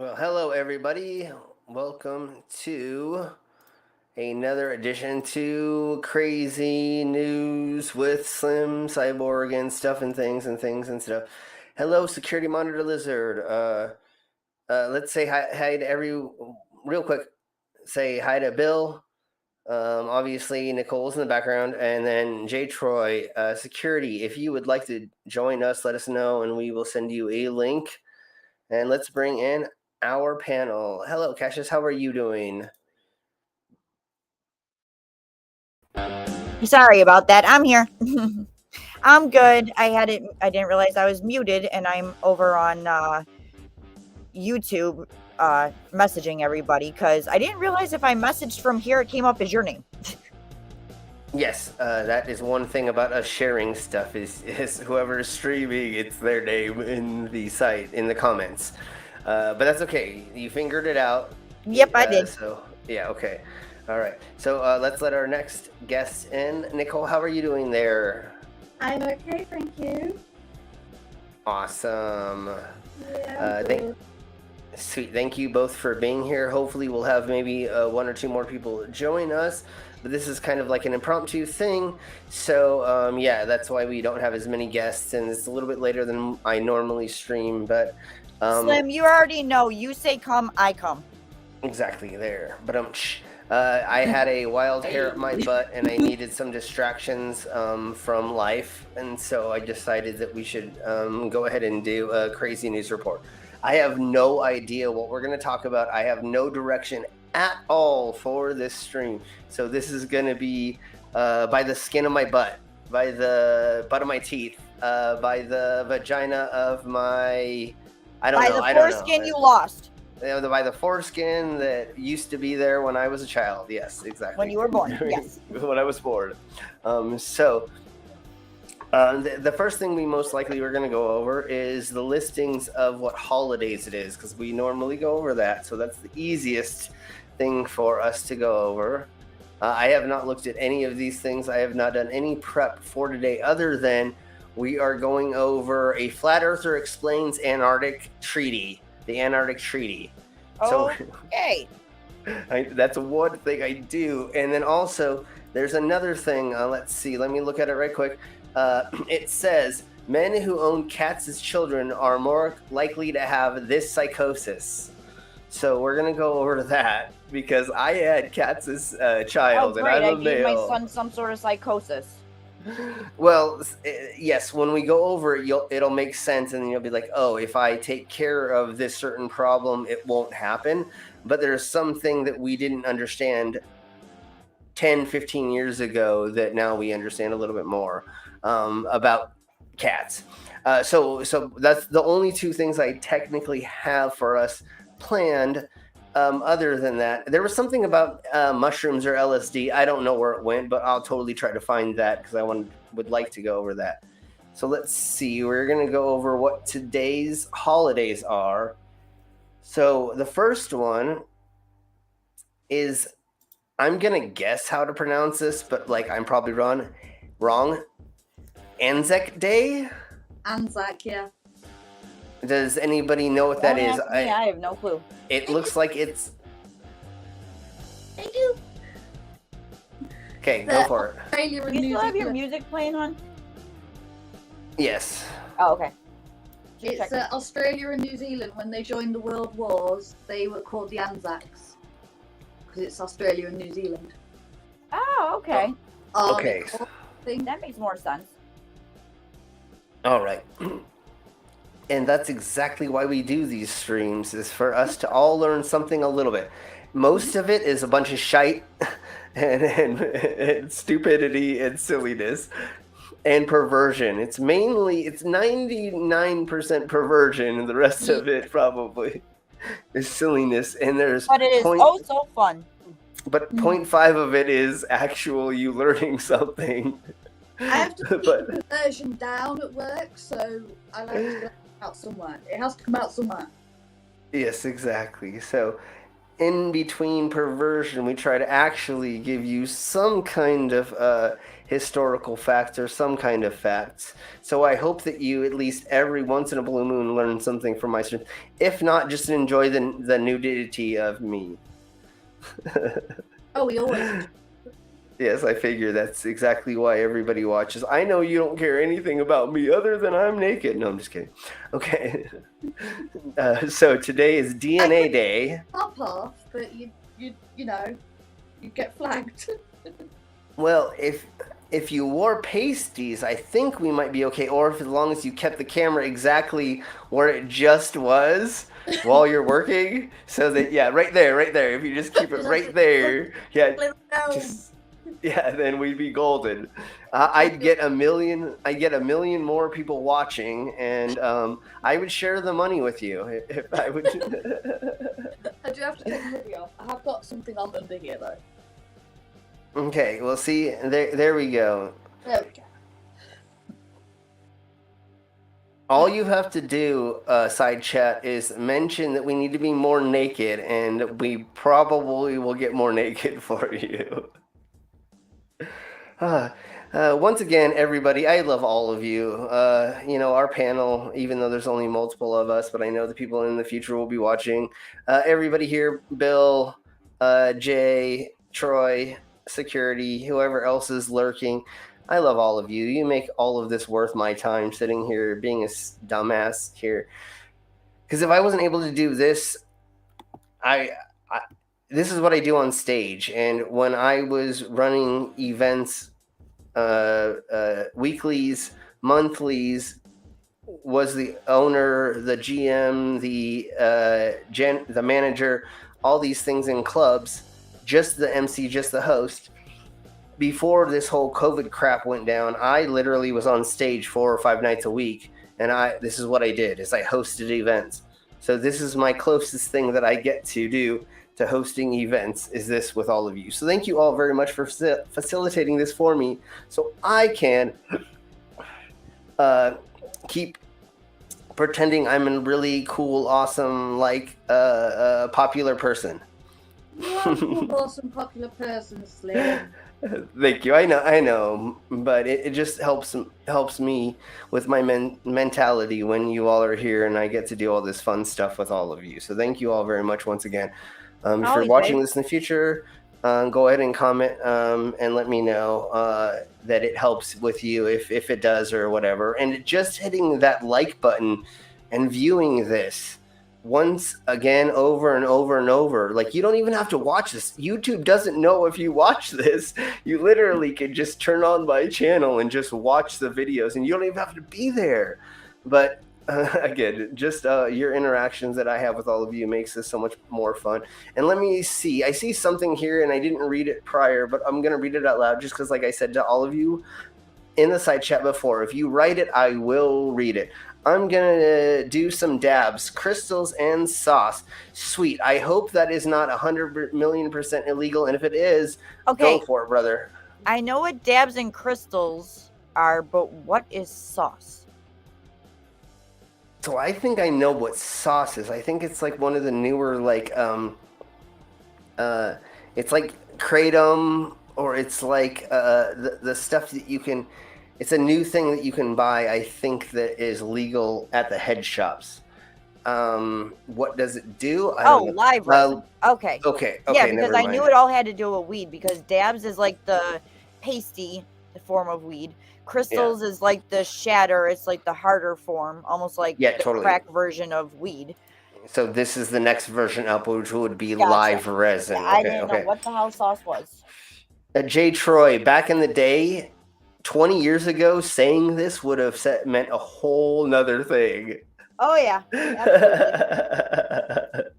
Well, hello everybody. Welcome to another edition to Crazy News with Slim Cyborg and stuff and things and things and stuff. Hello, Security Monitor Lizard. Let's say hi to real quick. Say hi to Bill. Obviously, Nicole's in the background, and then J. Troy. Security, if you would like to join us, let us know, and we will send you a link. And let's bring in our panel. Hello, Cassius. How are you doing? Sorry about that. I'm here. I'm good. I didn't realize I was muted, and I'm over on YouTube messaging everybody because I didn't realize if I messaged from here, it came up as your name. Yes, that is one thing about us sharing stuff is whoever's streaming, it's their name in the site, in the comments. But that's okay. You fingered it out. Yep, I did. So, yeah, okay. All right. So let's let our next guest in. Nicole, how are you doing there? I'm okay, thank you. Awesome. Yeah, Sweet. Thank you both for being here. Hopefully we'll have maybe one or two more people join us. But this is kind of like an impromptu thing. So, yeah, that's why we don't have as many guests. And it's a little bit later than I normally stream. But Slim, you already know. You say come, I come. Exactly there. But I had a wild hair up my butt and I needed some distractions from life. And so I decided that we should go ahead and do a crazy news report. I have no idea what we're going to talk about. I have no direction at all for this stream. So this is going to be by the skin of my butt, by the butt of my teeth, by the vagina of my... I don't know. By the foreskin you lost. By the foreskin that used to be there when I was a child. Yes, exactly. When you were born, yes. When I was born. The first thing we most likely are going to go over is the listings of what holidays it is, because we normally go over that. So that's the easiest thing for us to go over. I have not looked at any of these things. I have not done any prep for today other than we are going over a Flat Earther Explains Antarctic Treaty, the Antarctic Treaty. Okay. That's one thing I do. And then also, there's another thing. Let's see. Let me look at it right quick. It says, men who own cats as children are more likely to have this psychosis. So we're going to go over that because I had cats as a child. Oh, great. And I'm a male. I gave my son some sort of psychosis. Well, yes, when we go over it, it'll make sense, and then you'll be like, oh, if I take care of this certain problem, it won't happen. But there's something that we didn't understand 10, 15 years ago that now we understand a little bit more about cats. So that's the only two things I technically have for us planned. Other than that, there was something about mushrooms or LSD. I don't know where it went, but I'll totally try to find that because I would like to go over that. So let's see. We're going to go over what today's holidays are. So the first one is, I'm going to guess how to pronounce this, but like I'm probably wrong. Anzac Day? Anzac, yeah. Does anybody know what that is? I have no clue. It looks like it's... I do. Okay, go for it. You still have your music playing on? Yes. Oh, okay. It's Australia and New Zealand. When they joined the World Wars, they were called the Anzacs because it's Australia and New Zealand. Oh, okay. Okay. That makes more sense. All right. And that's exactly why we do these streams, is for us to all learn something a little bit. Most of it is a bunch of shite and stupidity and silliness and perversion. It's 99% perversion, and the rest of it probably is silliness. And But it is so fun. But 0.5 of it is actual you learning something. I have to keep the version down at work, so I like to get it out somewhere. It has to come out somewhere. Yes, exactly. So in between perversion, we try to actually give you some kind of historical facts or some kind of facts. So I hope that you, at least every once in a blue moon, learn something from my stream. If not, just enjoy the nudity of me. Oh, we always. Yes, I figure that's exactly why everybody watches. I know you don't care anything about me other than I'm naked. No, I'm just kidding. Okay. So today is DNA Day. Top off, but you know, you get flagged. Well, if you wore pasties, I think we might be okay. Or if as long as you kept the camera exactly where it just was while you're working, so that right there. If you just keep it right there, then we'd be golden. I'd get a million more people watching, and I would share the money with you if I would. I do have to take the video off. I have got something on under here though. Okay, well, see, there we go. There we go. All you have to do, side chat, is mention that we need to be more naked, and we probably will get more naked for you. Once again, everybody, I love all of you. Our panel, even though there's only multiple of us, but I know the people in the future will be watching. Everybody here, Bill, Jay, Troy, security, whoever else is lurking, I love all of you. You make all of this worth my time sitting here being a dumbass here. Because if I wasn't able to do this, this is what I do on stage. And when I was running events, weeklies, monthlies, was the owner, the GM, the manager, all these things in clubs, just the MC, just the host. Before this whole COVID crap went down, I literally was on stage 4 or 5 nights a week, and this is what I did, is I hosted events. So this is my closest thing that I get to do to hosting events, is this with all of you. So thank you all very much for facilitating this for me, so I can keep pretending I'm a really cool, awesome, popular person. You are a cool, awesome, popular person, Slim. Thank you. I know, but it just helps me with my mentality when you all are here and I get to do all this fun stuff with all of you. So thank you all very much once again. If you're watching this in the future, go ahead and comment and let me know that it helps with you if it does or whatever. And just hitting that like button and viewing this once again, over and over and over. Like, you don't even have to watch this. YouTube doesn't know if you watch this. You literally can just turn on my channel and just watch the videos, and you don't even have to be there. But again, just your interactions that I have with all of you makes this so much more fun. And let me see. I see something here, and I didn't read it prior, but I'm going to read it out loud just because, like I said to all of you in the side chat before, if you write it, I will read it. I'm going to do some dabs, crystals, and sauce. Sweet. I hope that is not 100,000,000% illegal, and if it is, go for it, brother. I know what dabs and crystals are, but what is sauce? So I think I know what sauce is. I think it's like one of the newer, it's like Kratom, or it's like the stuff that you can... It's a new thing that you can buy, I think, that is legal at the head shops. What does it do? I don't know. Live resin. Okay. Yeah, because I knew it all had to do with weed, because dabs is like the pasty form of weed. Crystals is like the shatter. It's like the harder form, almost like the crack version of weed. So this is the next version up, which would be live resin. Yeah, I didn't know what the hell sauce was. Jay Troy, back in the day, 20 years ago, saying this would have meant a whole nother thing. Oh, yeah.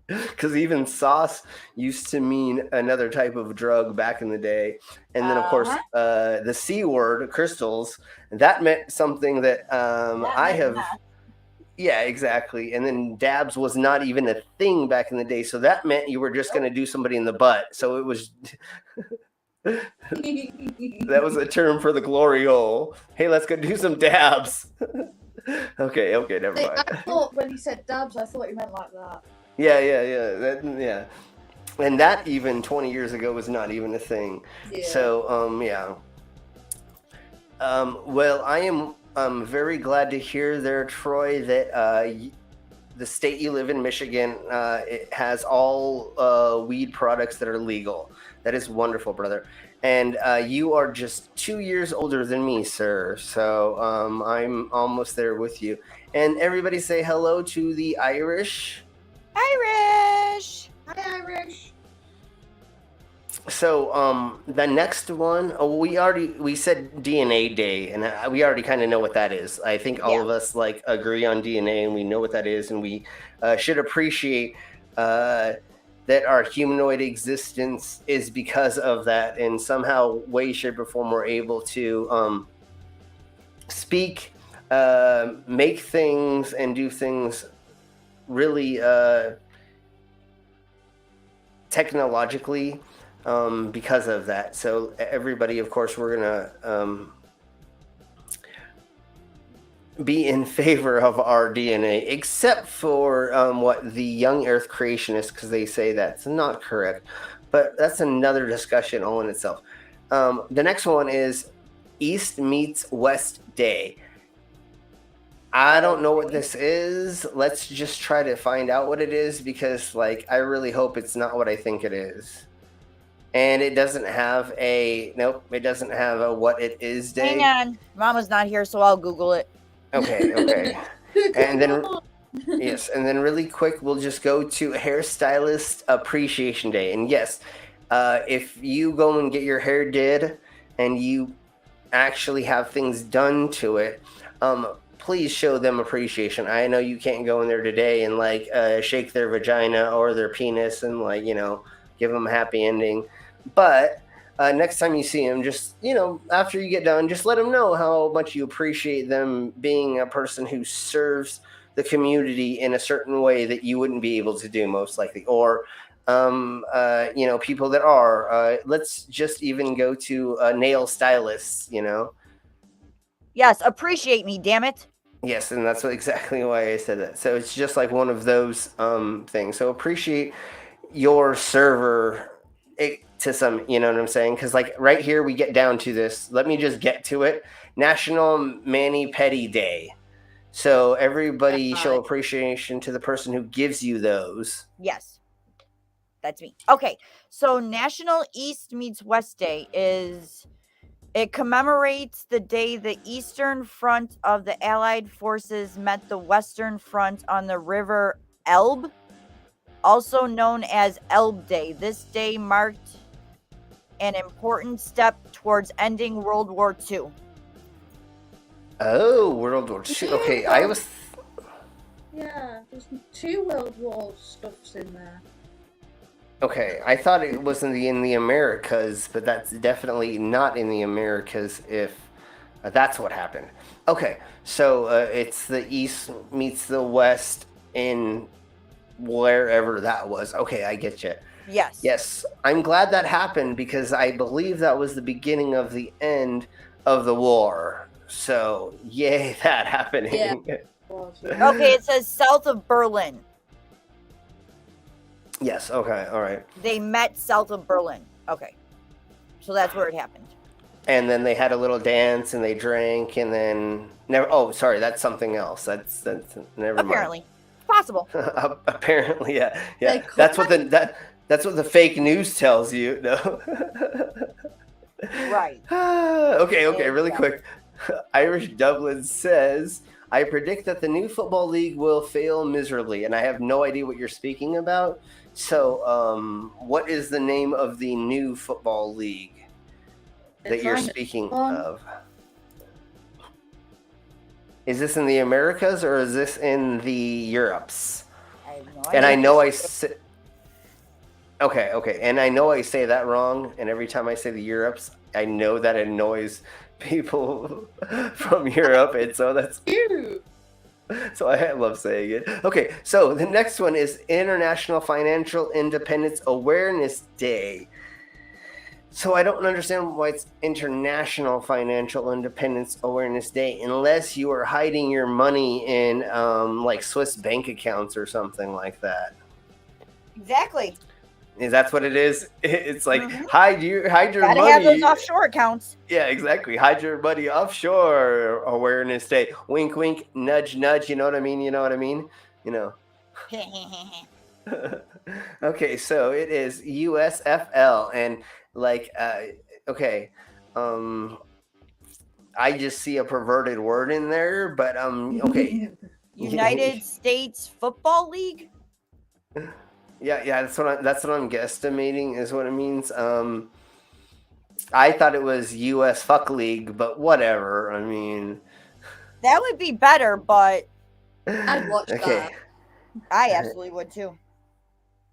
Because even sauce used to mean another type of drug back in the day. And then, of course, the C word, crystals, that meant something that I have... Yeah, exactly. And then dabs was not even a thing back in the day. So that meant you were just going to do somebody in the butt. So it was... That was a term for the glory hole. Hey, let's go do some dabs. Okay, never mind. I thought when he said dabs, I thought he meant like that. Yeah. And that even 20 years ago was not even a thing. Yeah. So, yeah. Well, I am very glad to hear there, Troy, that the state you live in, Michigan, it has all weed products that are legal. That is wonderful, brother. And you are just 2 years older than me, sir. So I'm almost there with you. And everybody say hello to the Irish. Irish! Hi, Irish. So the next one, we said DNA Day, and we already kind of know what that is. I think all of us like agree on DNA, and we know what that is, and we should appreciate that our humanoid existence is because of that, and somehow, way, shape, or form, we're able to speak, make things, and do things really technologically because of that. So everybody, of course, we're gonna be in favor of our DNA, except for what the young Earth creationists, because they say that's not correct. But that's another discussion all in itself. The next one is East meets West Day. I don't know what this is. Let's just try to find out what it is, because I really hope it's not what I think it is. And it doesn't have it doesn't have a what it is day. Hang on. Mama's not here, so I'll Google it. Okay. And then, yes, and then really quick, we'll just go to Hairstylist Appreciation Day. And yes, if you go and get your hair did and you actually have things done to it, please show them appreciation. I know you can't go in there today and shake their vagina or their penis and give them a happy ending. But next time you see them, just, after you get done, just let them know how much you appreciate them being a person who serves the community in a certain way that you wouldn't be able to do most likely. Or, people that are, let's just even go to nail stylists, Yes, appreciate me, damn it. Yes, and that's exactly why I said that. So it's just like one of those things. So appreciate your server to some, you know what I'm saying? Because right here we get down to this. Let me just get to it. National Mani-Pedi Day. So everybody show appreciation to the person who gives you those. Yes. That's me. Okay. So National East meets West Day it commemorates the day the Eastern Front of the Allied forces met the Western Front on the River Elbe, also known as Elbe Day. This day marked an important step towards ending World War II. Oh, World War II. Okay, Yeah, there's 2 World War stuffs in there. Okay, I thought it was in the Americas, but that's definitely not in the Americas if that's what happened. Okay, so it's the East meets the West in wherever that was. Okay, I get you. Yes. Yes, I'm glad that happened, because I believe that was the beginning of the end of the war. So, yay, that happening. Yeah. Okay, it says south of Berlin. Yes, okay, all right. They met south of Berlin. Okay. So that's where it happened. And then they had a little dance and they drank and then that's something else. That's never mind. Apparently. Possible. Apparently, yeah. That's what the fake news tells you. No. Right. Okay, really quick. Irish Dublin says, I predict that the new football league will fail miserably, and I have no idea what you're speaking about. So, what is the name of the new football league that you're speaking of? Is this in the Americas or is this in the Europes? I have no idea. And I know Okay, and I know I say that wrong, and every time I say the Europes, I know that annoys people from Europe, and so that's cute. So I love saying it. Okay, so the next one is International Financial Independence Awareness Day. So I don't understand why it's International Financial Independence Awareness Day unless you are hiding your money in like Swiss bank accounts or something like that. Exactly. That's what it is. It's like hide your Gotta money. Gotta have those offshore accounts. Yeah, exactly. Hide your money offshore. Awareness Day. Wink, wink. Nudge, nudge. You know what I mean? You know what I mean? You know. Okay, so it is USFL, and like, okay, I just see a perverted word in there, but okay. United States Football League. Yeah, that's what I'm guesstimating is what it means. I thought it was US Fuck League, but whatever. I mean, that would be better, but I'd watch that. I absolutely would too.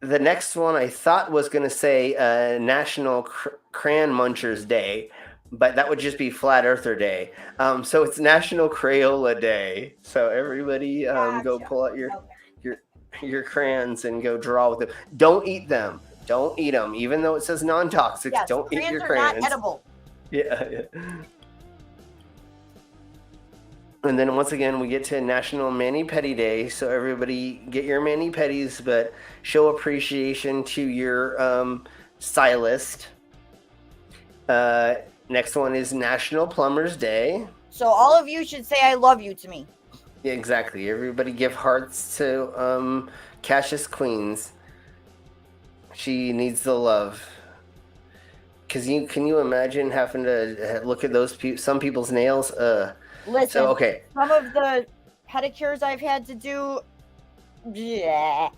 The next one I thought was going to say National Crayon Munchers Day, but that would just be Flat Earther Day. So it's National Crayola Day. So everybody go pull out your crayons and go draw with them. Don't eat them. Don't eat them. Even though it says non-toxic, don't eat your crayons. Crayons are not edible. Yeah. And then once again, we get to National Mani-Pedi Day. So everybody get your mani-pedis, but show appreciation to your stylist. Next one is National Plumbers Day. So all of you should say I love you to me. Yeah, exactly. Everybody give hearts to Cassius Queens. She needs the love. Because can you imagine having to look at those some people's nails? Listen, so, okay. Some of the pedicures I've had to do, yeah.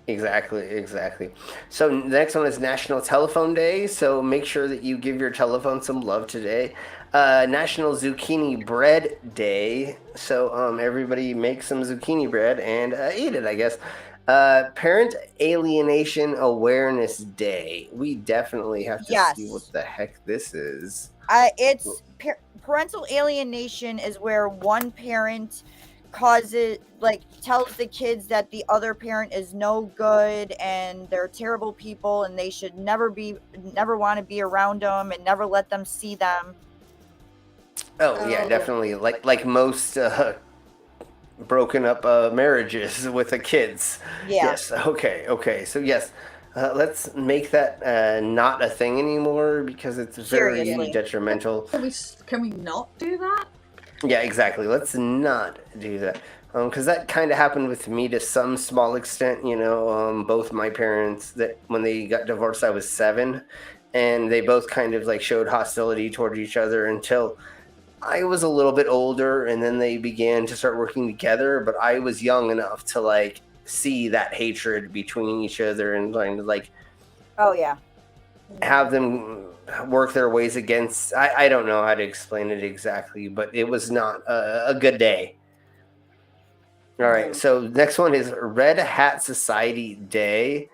Exactly. So the next one is National Telephone Day. So make sure that you give your telephone some love today. National Zucchini Bread Day. So everybody make some zucchini bread and eat it, I guess. Parent Alienation Awareness Day. We definitely have to see what the heck this is. It's parental alienation is where one parent tells the kids that the other parent is no good and they're terrible people and they should never want to be around them and never let them see them. Oh yeah, definitely. Like most broken up marriages with the kids. Yeah. Yes. Okay. So yes, let's make that not a thing anymore because it's very detrimental. Can we not do that? Yeah, exactly. Let's not do that. Because that kind of happened with me to some small extent. Both my parents, that when they got divorced, I was 7, and they both kind of showed hostility toward each other until I was a little bit older, and then they began to start working together. But I was young enough to see that hatred between each other and oh yeah, have them work their ways against. I don't know how to explain it exactly, but it was not a good day. All right, so next one is Red Hat Society Day.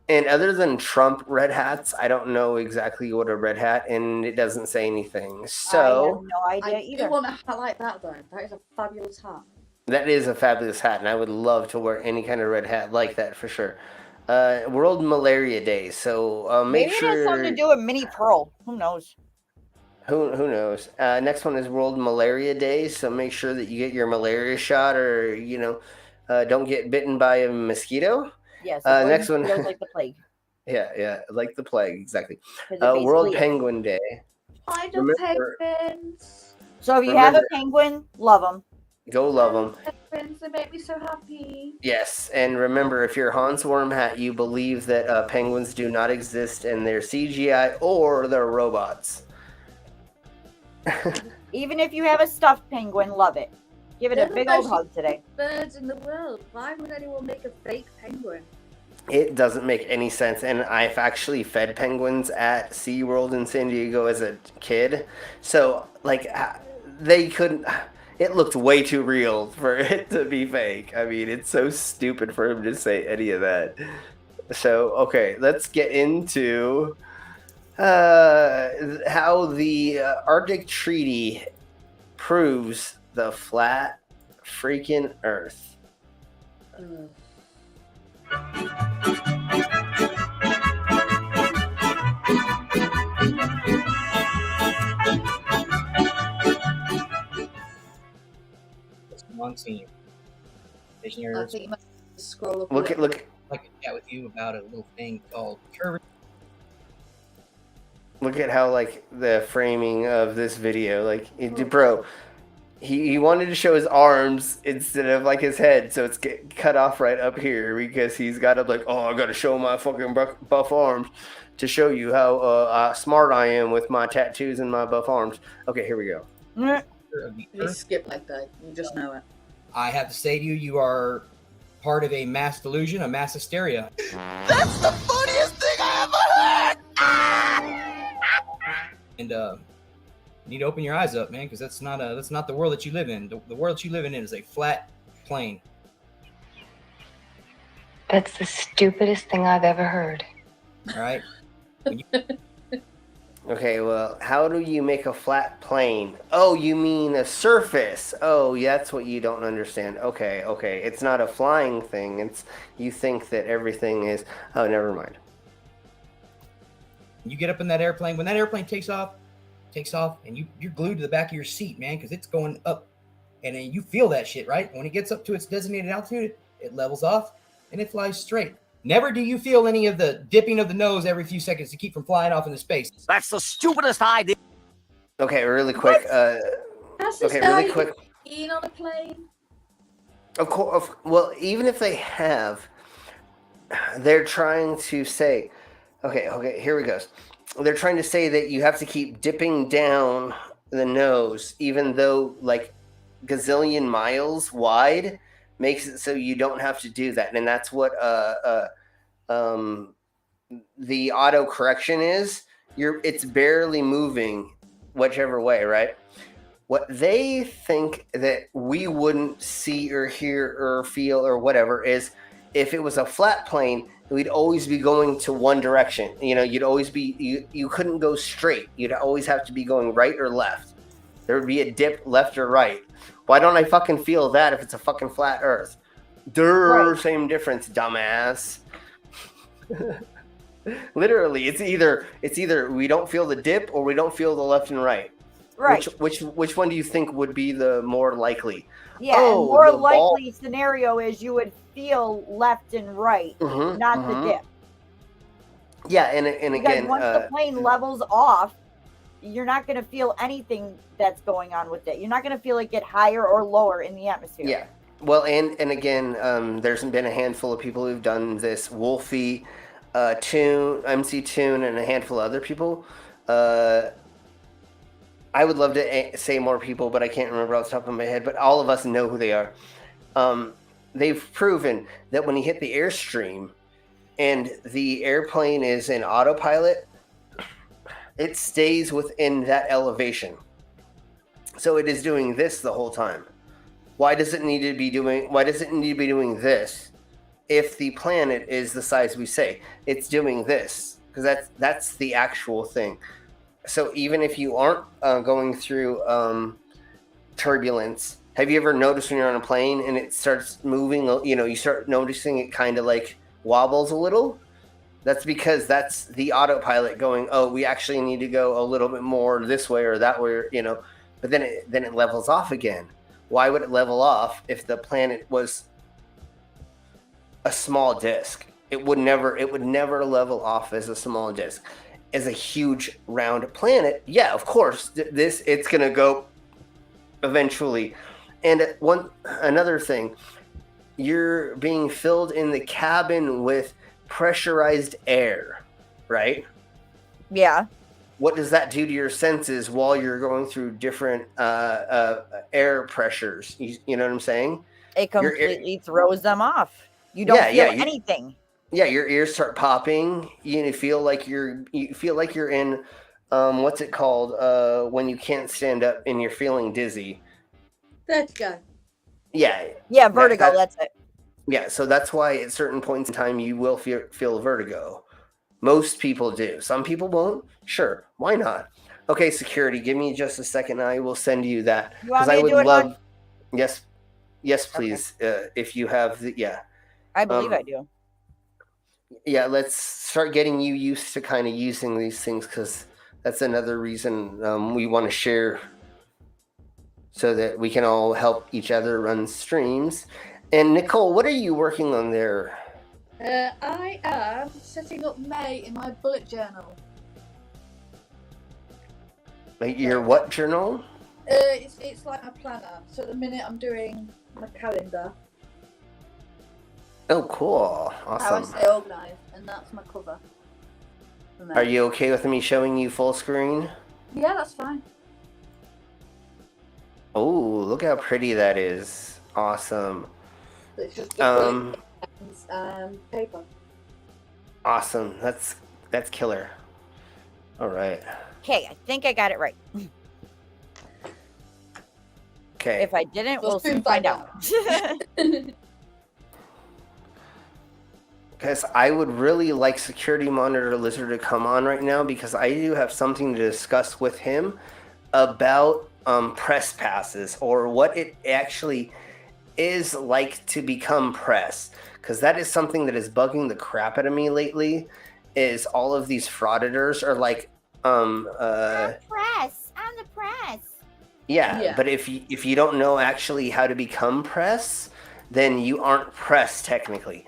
And other than Trump red hats, I don't know exactly what a red hat, and it doesn't say anything. So I have no idea either. I want a hat like that, though. That is a fabulous hat. That is a fabulous hat, and I would love to wear any kind of red hat like that for sure. World Malaria Day, so make sure. Maybe it has something to do with Mini Pearl. Who knows? Who knows? Next one is World Malaria Day, so make sure that you get your malaria shot, or don't get bitten by a mosquito. Yes. Next one. Like the plague. Yeah, like the plague, exactly. World Penguin Day. I love penguins. So if you have a penguin, love them. Go love them. Penguins, they make me so happy. Yes, and remember, if you're Hans Wormhat, you believe that penguins do not exist and they're CGI or they're robots. Even if you have a stuffed penguin, love it. Give it a big old hug today. Birds in the world. Why would anyone make a fake penguin? It doesn't make any sense, and I've actually fed penguins at SeaWorld in San Diego as a kid. So, they couldn't... It looked way too real for it to be fake. I mean, it's so stupid for him to say any of that. So, okay, let's get into how the Arctic Treaty proves the flat freaking Earth. It's one scene. Visionaries. I think you must scroll up. Look like to chat with you about a little thing called curvature. Look at how like the framing of this video, like, bro. He wanted to show his arms instead of like his head, so it's cut off right up here because he's got to like, oh, I got to show my fucking buff arms to show you how smart I am with my tattoos and my buff arms. Okay, here we go. You skip like that. You just know it. I have to say to you, you are part of a mass delusion, a mass hysteria. That's the funniest thing I ever heard! And you need to open your eyes up, man, because that's not the world that you live in. The world that you live in is a flat plane. That's the stupidest thing I've ever heard. All right. Okay, well, how do you make a flat plane? Oh, you mean a surface. Oh, yeah, that's what you don't understand. Okay. It's not a flying thing. It's you think that everything is. Oh, never mind. You get up in that airplane. When that airplane takes off, and you're glued to the back of your seat, man, because it's going up, and then you feel that shit, right? When it gets up to its designated altitude, it levels off and it flies straight. Never do you feel any of the dipping of the nose every few seconds to keep from flying off into space. That's the stupidest idea. Okay, really quick. Really quick. Being on a plane. Of course. Well, even if they have, they're trying to say, okay, here we go. They're trying to say that you have to keep dipping down the nose, even though like gazillion miles wide makes it so you don't have to do that. And that's what the auto correction is. It's barely moving whichever way, right? What they think that we wouldn't see or hear or feel or whatever is if it was a flat plane, we'd always be going to one direction. You know, you'd always be, you couldn't go straight. You'd always have to be going right or left. There would be a dip left or right. Why don't I fucking feel that if it's a fucking flat earth? Right. Same difference, dumbass. Literally, it's either we don't feel the dip or we don't feel the left and right. Which one do you think would be the more likely? Yeah, and more likely scenario is you would feel left and right, not the dip. Yeah, and because again, once the plane levels off, you're not going to feel anything that's going on with it. You're not going to feel it get higher or lower in the atmosphere. Yeah. Well, and again, there's been a handful of people who've done this. Wolfie, MC Toon, and a handful of other people. I would love to say more people, but I can't remember off the top of my head. But all of us know who they are. They've proven that when you hit the airstream and the airplane is in autopilot, it stays within that elevation. So it is doing this the whole time. Why does it need to be doing this if the planet is the size we say? It's doing this because that's the actual thing. So even if you aren't going through turbulence, have you ever noticed when you're on a plane and it starts moving, you start noticing it kind of like wobbles a little? That's because that's the autopilot going, oh, we actually need to go a little bit more this way or that way, but then it levels off again. Why would it level off if the planet was a small disk? It would never level off as a small disk. As a huge round planet, yeah, of course, it's gonna go eventually. And another thing, you're being filled in the cabin with pressurized air, right? Yeah. What does that do to your senses while you're going through different air pressures? You know what I'm saying? It completely throws them off. You don't feel anything. Yeah, your ears start popping. You feel like you're in what's it called when you can't stand up and you're feeling dizzy. Vertigo. Yeah. Yeah, vertigo. That's it. Yeah, so that's why at certain points in time you will feel vertigo. Most people do. Some people won't. Sure, why not? Okay, security, give me just a second. I will send you that because I would love. Yes, please. Okay. If you have I believe I do. Yeah, let's start getting you used to kind of using these things because that's another reason we want to share so that we can all help each other run streams. And Nicole, what are you working on there? I am setting up May in my bullet journal. Like your what journal? It's like my planner. So at the minute I'm doing my calendar. Oh, cool. Awesome. How I stay organised, and that's my cover. Are you okay with me showing you full screen? Yeah, that's fine. Oh, look how pretty that is. Awesome. It's just and paper. Awesome. That's killer. All right. Okay, I think I got it right. Okay. If I didn't, we'll soon find out. Because I would really like Security Monitor Lizard to come on right now, because I do have something to discuss with him about press passes, or what it actually is like to become press. Because that is something that is bugging the crap out of me lately, is all of these frauditors are like... I'm the press. Yeah, but if you don't know actually how to become press, then you aren't press technically.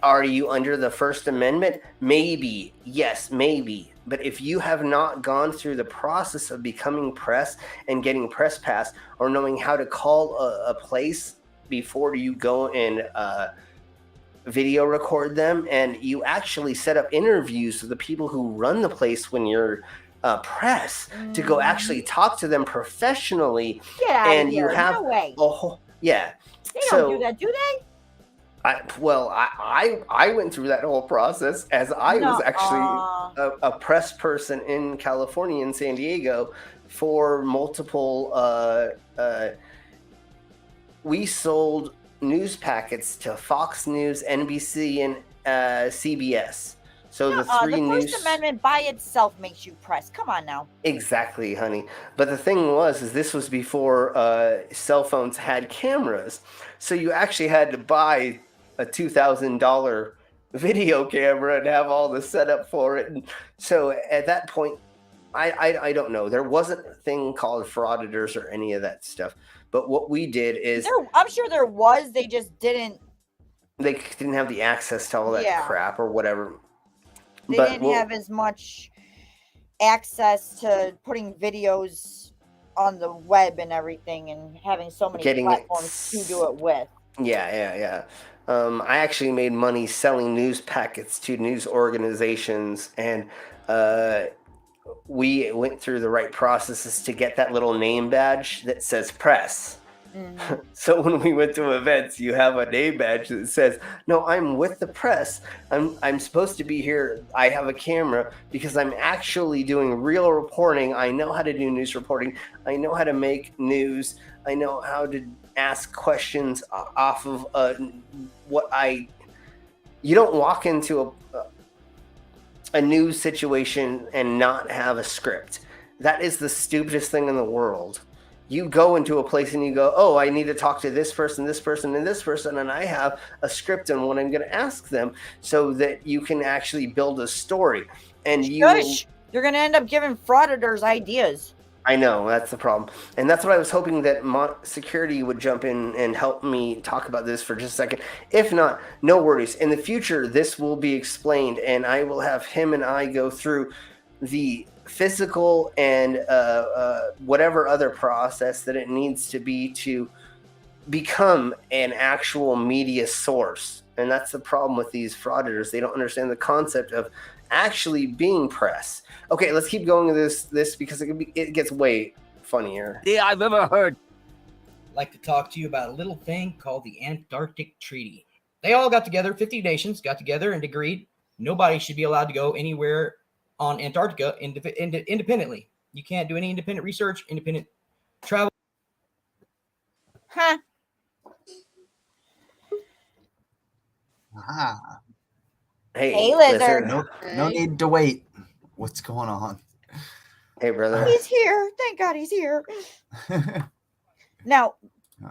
Are you under the First Amendment? Maybe. Yes, maybe. But if you have not gone through the process of becoming press and getting press pass, or knowing how to call a place before you go and video record them, and you actually set up interviews with the people who run the place when you're press, to go actually talk to them professionally. Get out and of here. You have no way. Yeah. They don't do that, do they? I went through that whole process, as I was actually a press person in California, in San Diego, for multiple. We sold news packets to Fox News, NBC, and CBS. So the three news. First Amendment by itself makes you press. Come on now. Exactly, honey. But the thing is this was before cell phones had cameras, so you actually had to buy a $2,000 video camera and have all the setup for it. And so at that point, I don't know. There wasn't a thing called frauditors or any of that stuff. But what we did is, I'm sure there was. They just didn't. They didn't have the access to all that crap or whatever. They didn't have as much access to putting videos on the web and everything, and having so many platforms to do it with. Yeah. I actually made money selling news packets to news organizations, and we went through the right processes to get that little name badge that says press. Mm-hmm. So when we went to events, you have a name badge that says, "No, I'm with the press. I'm supposed to be here. I have a camera because I'm actually doing real reporting. I know how to do news reporting. I know how to make news. I know how to ask questions off of what I." You don't walk into a news situation and not have a script. That is the stupidest thing in the world. You go into a place and you go, "Oh, I need to talk to this person, and this person, and I have a script on what I'm going to ask them," so that you can actually build a story. And you're going to end up giving frauditors ideas. I know, that's the problem. And that's what I was hoping that security would jump in and help me talk about this for just a second. If not, no worries. In the future, this will be explained, and I will have him and I go through the physical and whatever other process that it needs to be to become an actual media source. And that's the problem with these frauditors. They don't understand the concept of actually being press. Okay, let's keep going with this because it gets way funnier. Yeah, I've ever heard. I'd like to talk to you about a little thing called the Antarctic Treaty. They all got together, 50 nations got together and agreed nobody should be allowed to go anywhere on Antarctica independently. You can't do any independent research, independent travel. Huh. Ah. Hey, Lizard. No need to wait. What's going on? Hey, brother. He's here. Thank God he's here. Now,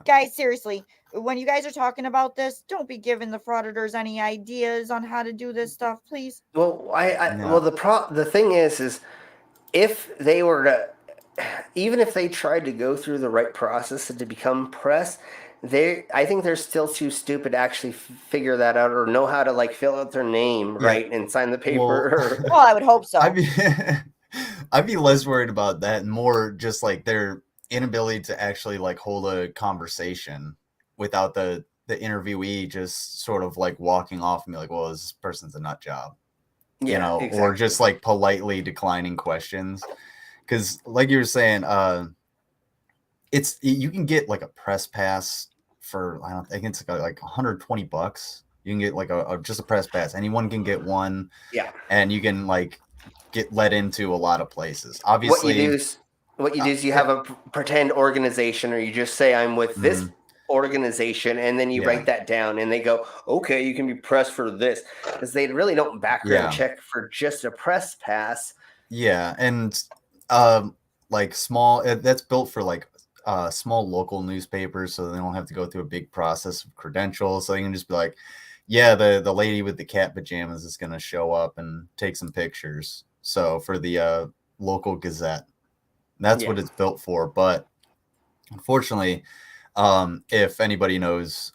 guys, seriously, when you guys are talking about this, don't be giving the frauditors any ideas on how to do this stuff, please. Well, the thing is if they were to, even if they tried to go through the right process to become press, I think they're still too stupid to actually figure that out or know how to like fill out their name right and sign the paper. Well, I would hope so. I'd be less worried about that and more just like their inability to actually like hold a conversation without the interviewee just sort of like walking off and be like, well, this person's a nut job. You know, exactly. Or just like politely declining questions. Because like you were saying, you can get like a press pass for, I think it's like $120. You can get like just a press pass. Anyone can get one. Yeah. And you can like get let into a lot of places. Obviously, what you do is you have a pretend organization, or you just say I'm with this organization, and then you write that down, and they go, okay, you can be pressed for this, because they really don't background check for just a press pass. Yeah, and like that's built for like small local newspapers, so they don't have to go through a big process of credentials. So you can just be like, yeah, the lady with the cat pajamas is going to show up and take some pictures. So for the local Gazette, that's what it's built for. But unfortunately, if anybody knows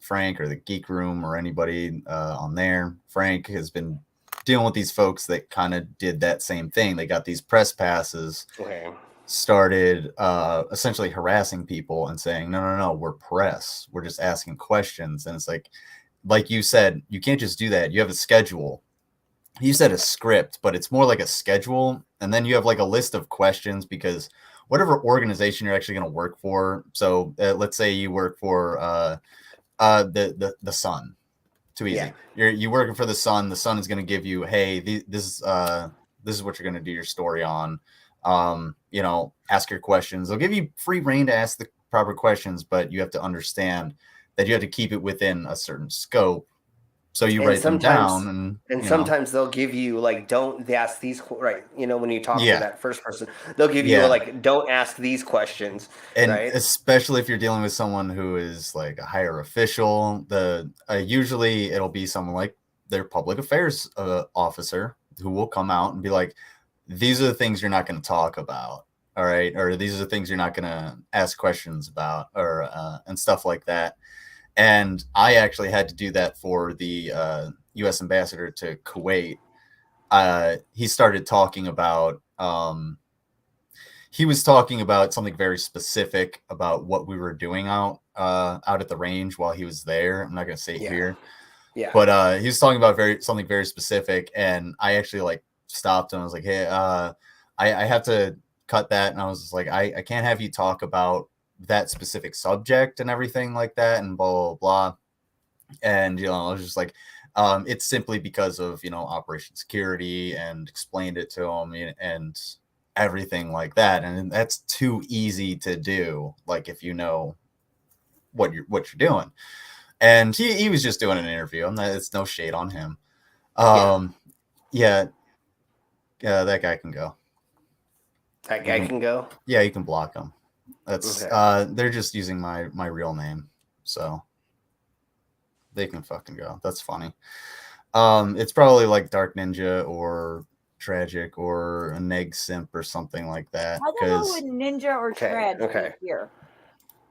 Frank or the Geek Room or anybody on there, Frank has been dealing with these folks that kind of did that same thing. They got these press passes, started essentially harassing people and saying, no, we're press. We're just asking questions. And it's like you said, you can't just do that. You have a schedule. You said a script, but it's more like a schedule. And then you have like a list of questions, because whatever organization you're actually going to work for. So let's say you work for the Sun. Too easy. Yeah. You're working for the Sun. The Sun is going to give you, hey, this is what you're going to do your story on. You know, ask your questions. They'll give you free reign to ask the proper questions, but you have to understand that you have to keep it within a certain scope. So you write them down, and sometimes they'll give you like, don't ask these, right? You know, when you talk to that first person, they'll give you like, don't ask these questions, and right? Especially if you're dealing with someone who is like a higher official, usually it'll be someone like their public affairs officer who will come out and be like, these are the things you're not going to talk about, all right? Or these are the things you're not going to ask questions about, or and stuff like that. And I actually had to do that for the U.S. ambassador to Kuwait. He started talking about, he was talking about something very specific about what we were doing out at the range while he was there. I'm not going to say here. Yeah. But he was talking about something very specific. And I actually like stopped and I was like, hey, I have to cut that. And I was just like, I can't have you talk about that specific subject and everything like that and blah, blah, blah. And, you know, I was just like, it's simply because of, you know, Operation Security, and explained it to him and everything like that. And that's too easy to do. Like, if you know what you're doing. And he was just doing an interview. It's no shade on him. Yeah, that guy can go. That guy can go? Yeah, you can block him. That's they're just using my real name, so they can fucking go. That's funny. It's probably like Dark Ninja or Tragic or a Neg Simp or something like that. How the hell would Ninja or Tragic be here?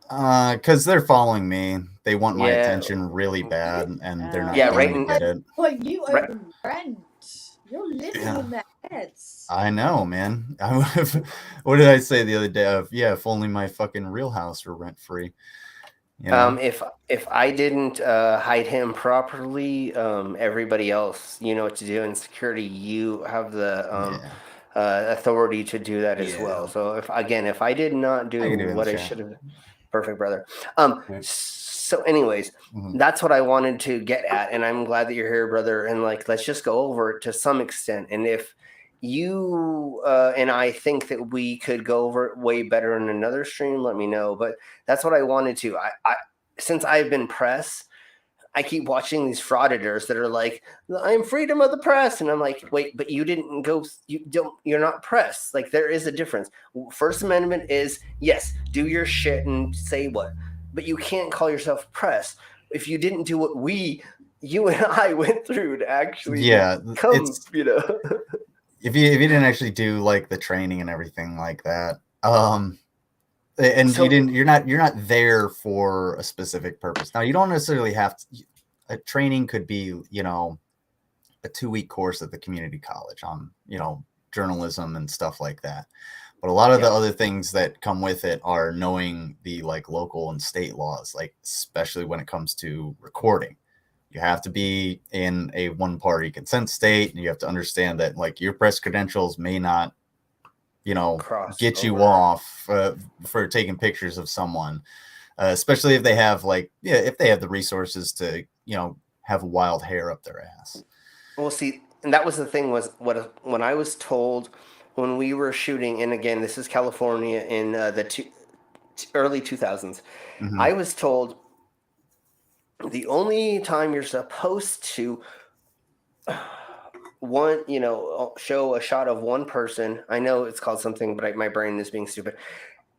Because they're following me. They want my attention really bad, and they're not going to get it. But you owe rent. You're living in their heads. I know, man. What did I say the other day? If only my fucking real house were rent free. You know? If I didn't hide him properly, everybody else, you know what to do. In security, you have the authority to do that as well. So if I did not do what I should have, perfect, brother. So anyways, that's what I wanted to get at, and I'm glad that you're here, brother. And like, let's just go over it to some extent. And if you and I think that we could go over it way better in another stream, let me know. But that's what I wanted to. I since I've been press, I keep watching these frauditors that are like, I'm freedom of the press. And I'm like, wait, but you didn't go, you're not press. Like, there is a difference. First Amendment is, yes, do your shit and say what. But you can't call yourself press if you didn't do what you and I went through to actually come, you know. If you didn't actually do like the training and everything like that, And you're not there for a specific purpose. Now, you don't necessarily have to, a training could be, you know, a 2-week course at the community college on, you know, journalism and stuff like that. But a lot of the other things that come with it are knowing the like local and state laws, like especially when it comes to recording. You have to be in a one-party consent state, and you have to understand that like your press credentials may not, you know, get you off for taking pictures of someone, especially if they have like, if they have the resources to, you know, have wild hair up their ass. Well, see, and that was the thing was when I was told when we were shooting, and again, this is California in the early 2000s, I was told the only time you're supposed to show a shot of one person, I know it's called something, but my brain is being stupid,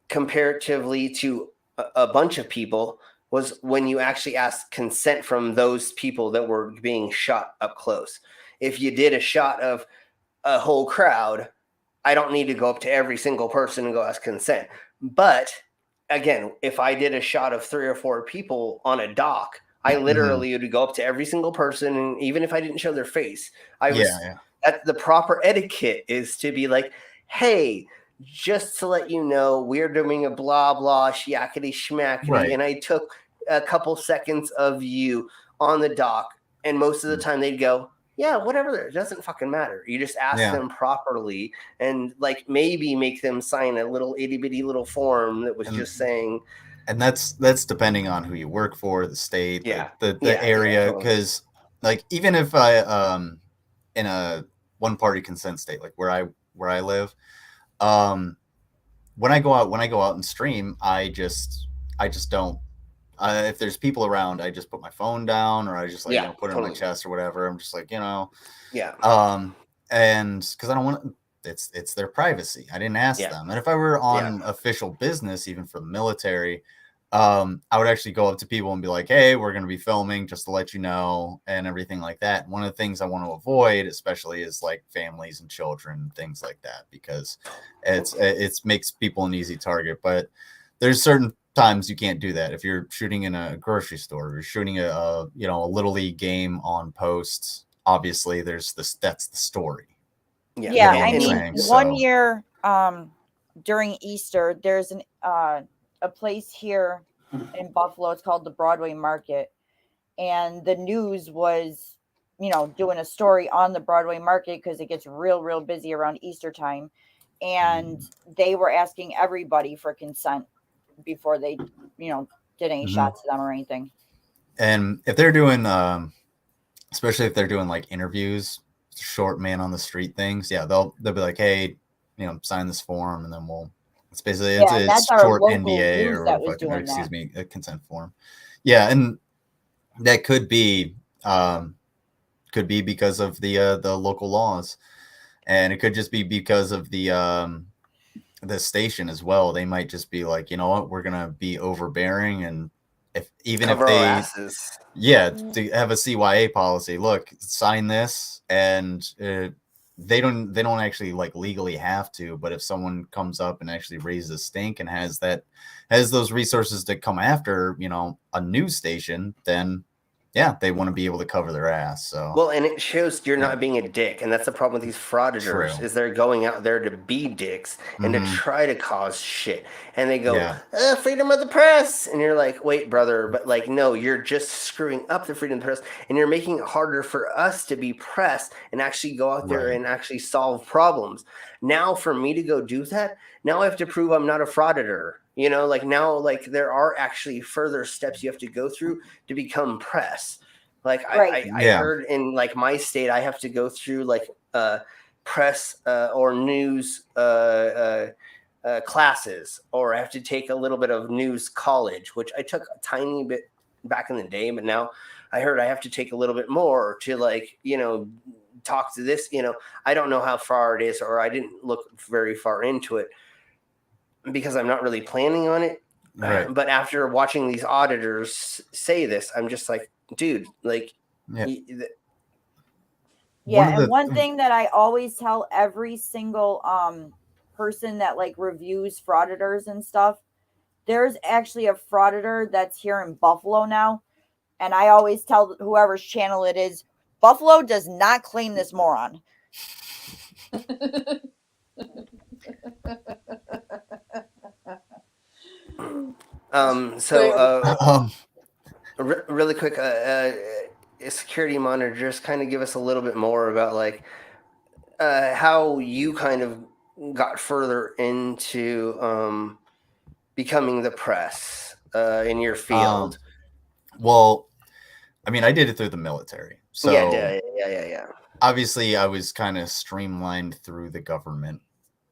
comparatively to a bunch of people, was when you actually asked consent from those people that were being shot up close. If you did a shot of a whole crowd, I don't need to go up to every single person and go ask consent. But again, if I did a shot of 3 or 4 people on a dock, I literally would go up to every single person, and even if I didn't show their face, the proper etiquette is to be like, hey, just to let you know, we're doing a blah blah shiakity schmackity, and I took a couple seconds of you on the dock, and most of the time they'd go, yeah, whatever, it doesn't fucking matter. You just ask them properly, and like maybe make them sign a little itty bitty little form that was just saying. And that's depending on who you work for, the state, the area, because like even if I in a one-party consent state, like where I live, when I go out and stream, I just don't. If there's people around, I just put my phone down, or I just like put it on my chest or whatever. I'm just like, and because I don't want it's their privacy. I didn't ask them. And if I were on official business, even for the military, I would actually go up to people and be like, hey, we're going to be filming, just to let you know, and everything like that. One of the things I want to avoid, especially, is like families and children, things like that, because it makes people an easy target. But there's certain times you can't do that. If you're shooting in a grocery store, or you're shooting a little league game on posts, obviously that's the story. I mean, one year during Easter, there's a place here in Buffalo. It's called the Broadway Market, and the news was, doing a story on the Broadway Market because it gets real busy around Easter time, and they were asking everybody for consent before they, did any shots to them or anything. And if they're doing, especially if they're doing like interviews, short man on the street things, they'll be like, hey, sign this form, and then it's basically it's short NDA or a consent form. Yeah, and that could be because of the local laws, and it could just be because of the station as well. They might just be like, you know what, we're gonna be overbearing, and to have a CYA policy. Look, sign this, and they don't actually like legally have to, but if someone comes up and actually raises a stink and has those resources to come after, a news station, then they want to be able to cover their ass. So well, and it shows you're not being a dick, and that's the problem with these frauditors. Is they're going out there to be dicks and to try to cause shit, and they go freedom of the press, and you're like, wait, brother, but like, no, you're just screwing up the freedom of the press, and you're making it harder for us to be pressed and actually go out there and actually solve problems. Now for me to go do that, now I have to prove I'm not a frauditor. There are actually further steps you have to go through to become press. Like I heard in like my state, I have to go through like press or news classes, or I have to take a little bit of news college, which I took a tiny bit back in the day, but now I heard I have to take a little bit more to talk to this. I don't know how far it is, or I didn't look very far into it, because I'm not really planning on it. Right. But after watching these auditors say this, I'm just like, dude, like, and one thing that I always tell every single person that like reviews frauditors and stuff, there's actually a frauditor that's here in Buffalo now. And I always tell whoever's channel it is, Buffalo does not claim this moron. Really quick, security monitor, just kind of give us a little bit more about like how you kind of got further into becoming the press in your field. Well, I mean, I did it through the military, so yeah. Obviously, I was kind of streamlined through the government.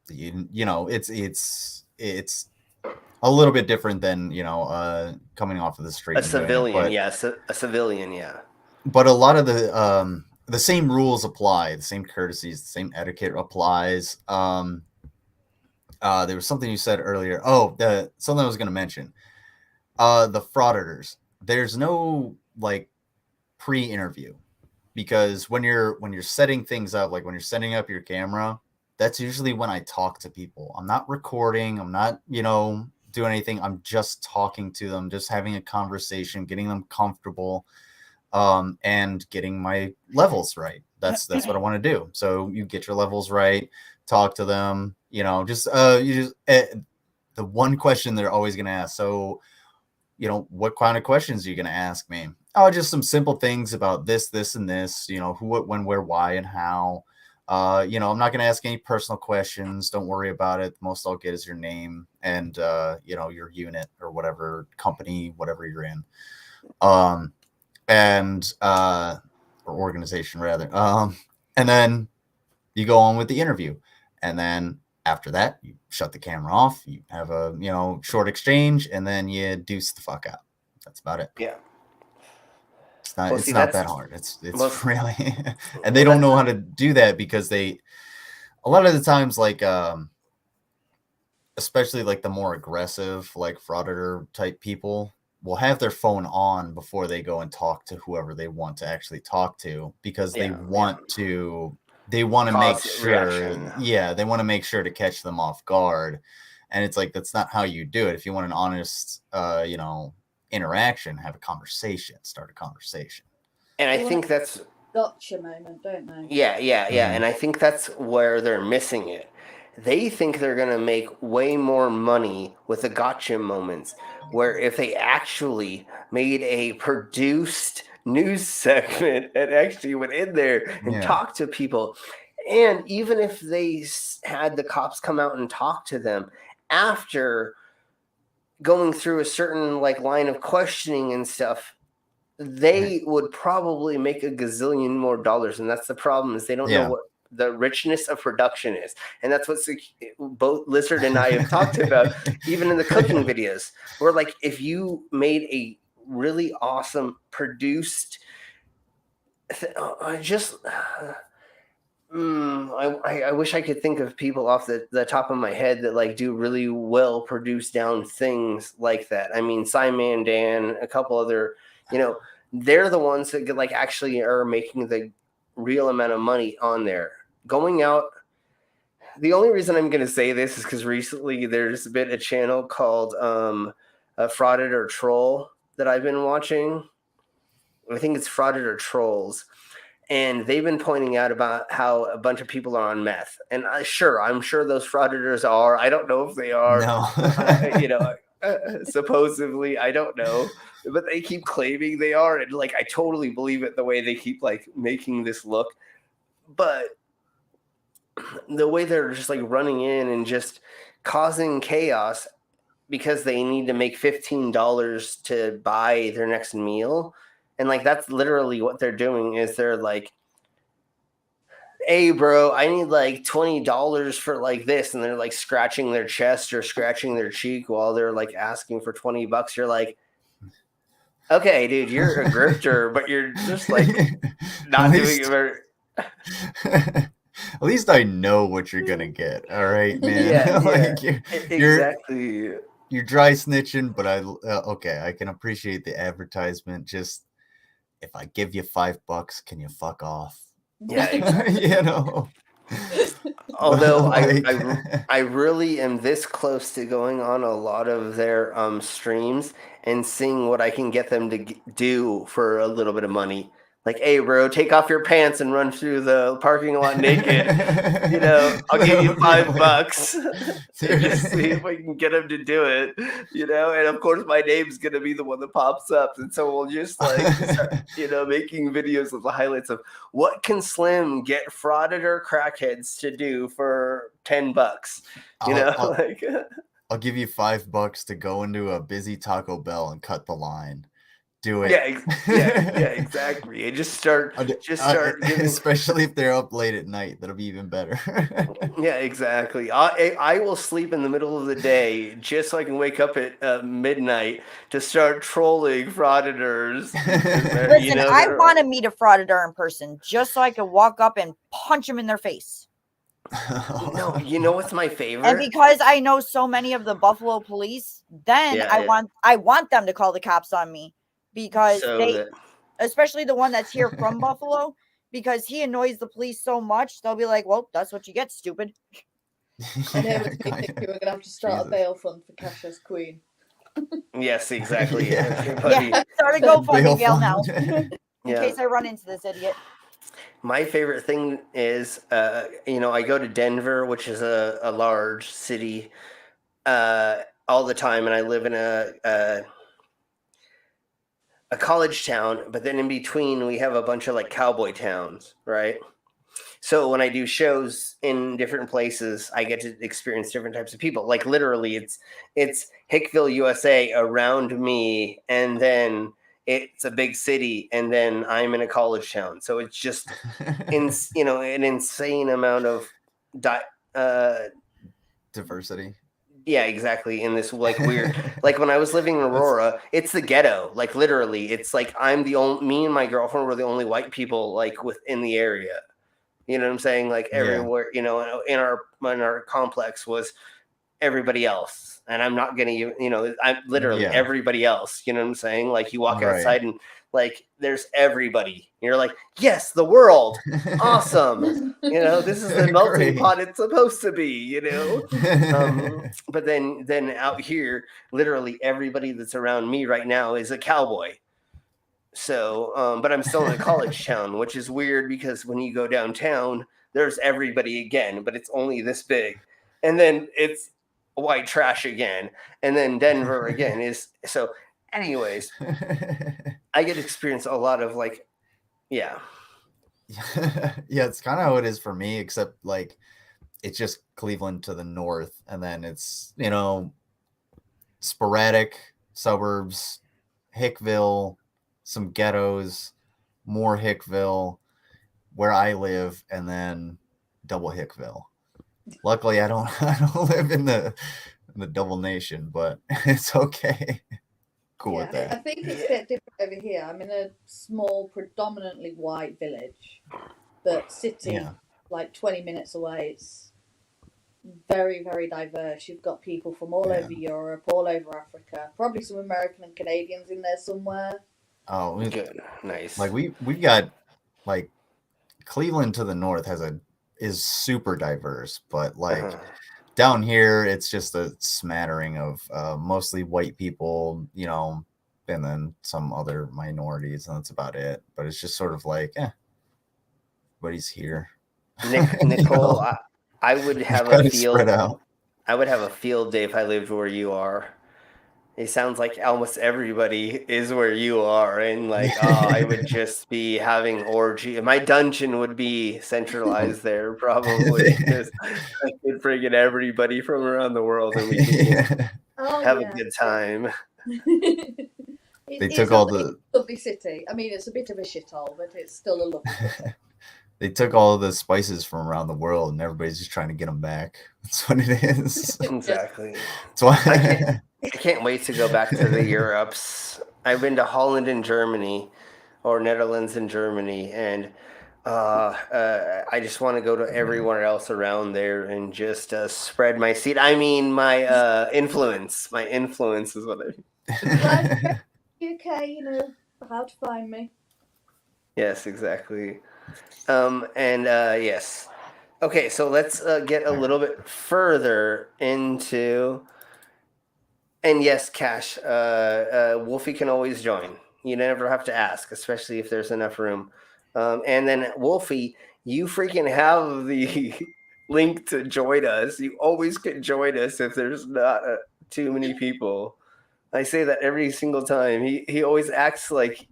You know, it's a little bit different than coming off of the street. A civilian, a civilian, yeah. But a lot of the same rules apply, the same courtesies, the same etiquette applies. There was something you said earlier. Something I was going to mention. The frauditors. There's no like pre-interview, because when you're setting things up, like when you're setting up your camera, that's usually when I talk to people. I'm not recording. I'm not doing anything. I'm just talking to them, just having a conversation, getting them comfortable, and getting my levels right. That's what I want to do. So you get your levels right, talk to them, the one question they're always going to ask. So, what kind of questions are you going to ask me? Oh, just some simple things about this, and this, who, what, when, where, why, and how. I'm not going to ask any personal questions. Don't worry about it. The most I'll get is your name and, your unit or whatever company, whatever you're in. Or organization rather. And then you go on with the interview. And then after that, you shut the camera off. You have a, short exchange, and then you deuce the fuck out. That's about it. Yeah. It's not that hard. It's really, and they don't know how to do that because a lot of the times, like, especially like the more aggressive, like frauditor type people will have their phone on before they go and talk to whoever they want to actually talk to, because they want to make sure, they want to make sure to catch them off guard. And it's like, that's not how you do it. If you want an honest, interaction, have a conversation, start a conversation. And I think that's gotcha moment, don't they? Yeah. And I think that's where they're missing it. They think they're going to make way more money with the gotcha moments, where if they actually made a produced news segment and actually went in there and talked to people, and even if they had the cops come out and talk to them after going through a certain like line of questioning and stuff, they would probably make a gazillion more dollars. And that's the problem, is they don't know what the richness of production is. And that's what both Lizard and I have talked about, even in the cooking videos, where like, if you made a really awesome produced I wish I could think of people off the top of my head that like do really well produced down things like that. I mean, Simon Dan, a couple other, they're the ones that like actually are making the real amount of money on there. Going out. The only reason I'm going to say this is because recently there's been a channel called Frauditor Troll that I've been watching. I think it's Frauditor Trolls. And they've been pointing out about how a bunch of people are on meth. And I'm sure those frauditors are. I don't know if they are. No. Supposedly, I don't know. But they keep claiming they are. And like, I totally believe it the way they keep like making this look. But the way they're just like running in and just causing chaos because they need to make $15 to buy their next meal. And like, that's literally what they're doing, is they're like, hey bro, I need like $20 for like this. And they're like scratching their chest or scratching their cheek while they're like asking for $20. You're like, okay, dude, you're a grifter, but you're just like not doing it very. At least I know what you're gonna get. All right, man. Exactly. You're dry snitching, but I can appreciate the advertisement. Just, if I give you $5, can you fuck off? Yeah, exactly. Although Like- I really am this close to going on a lot of their streams and seeing what I can get them to do for a little bit of money. Like, hey, bro, take off your pants and run through the parking lot naked. You know, I'll give you $5 and just see if we can get him to do it. You know, and of course, my name's gonna be the one that pops up, and so we'll just like start, making videos of the highlights of what can Slim get frauditor crackheads to do for $10. I'll give you $5 to go into a busy Taco Bell and cut the line. Do it. Yeah, exactly. And just start giving... especially if they're up late at night. That'll be even better. Yeah, exactly. I will sleep in the middle of the day just so I can wake up at midnight to start trolling frauditors. Listen, I want to meet a frauditor in person just so I can walk up and punch them in their face. You know what's my favorite? And because I know so many of the Buffalo police, then I want them to call the cops on me. Because especially the one that's here from Buffalo, because he annoys the police so much, they'll be like, well, that's what you get, stupid. I know we're going to have to start a bail fund for Cashless Queen. Yes, exactly. Start a GoFundMe bail now. In case I run into this idiot. My favorite thing is, I go to Denver, which is a large city, all the time, and I live in a college town, but then in between we have a bunch of like cowboy towns, right? So when I do shows in different places, I get to experience different types of people. Like literally it's Hickville, USA around me, and then it's a big city, and then I'm in a college town. So it's just an insane amount of diversity. Yeah, exactly. In this like weird, like when I was living in Aurora, it's the ghetto. Like literally, it's like me and my girlfriend were the only white people like within the area. You know what I'm saying? Like everywhere, in our complex was everybody else, and I'm not gonna, I'm literally everybody else. You know what I'm saying? Like you walk outside and like there's everybody. You're like, yes, the world, awesome. This is the melting pot it's supposed to be. But then out here, literally everybody that's around me right now is a cowboy. So, but I'm still in a college town, which is weird because when you go downtown, there's everybody again, but it's only this big, and then it's white trash again, and then Denver again is so. Anyways, I get to experience a lot of like, yeah, it's kind of how it is for me, except like it's just Cleveland to the north, and then it's sporadic suburbs, Hickville, some ghettos, more Hickville, where I live, and then double Hickville. Luckily, I don't live in the double nation, but it's okay. Cool with that. I think it's a bit different over here. I'm in a small, predominantly white village, but city, like 20 minutes away. It's very, very diverse. You've got people from all over Europe, all over Africa, probably some American and Canadians in there somewhere. Oh, good, nice. Like we've got like Cleveland to the north is super diverse, but like down here it's just a smattering of mostly white people, and then some other minorities, and that's about it. But it's just sort of like, everybody's here. Nicole, I would have a field. I would have a field day if I lived where you are. It sounds like almost everybody is where you are, and like, I would just be having orgy. My dungeon would be centralized there, probably, because I could bring in everybody from around the world, and we could have a good time. They took all the lovely city. I mean, it's a bit of a shithole, but it's still a lovely city. They took all of the spices from around the world, and everybody's just trying to get them back. That's what it is. Exactly. That's why I can't wait to go back to the Europes. I've been to Holland and Germany, or Netherlands and Germany, and I just want to go to everywhere else around there and just spread my seed. I mean, my influence. My influence is what I mean. UK, how to find me. Yes, exactly. Yes. Okay, so let's get a little bit further into. And yes, Cash, Wolfie can always join. You never have to ask, especially if there's enough room. And then Wolfie, you freaking have the link to join us. You always can join us if there's not too many people. I say that every single time. He always acts like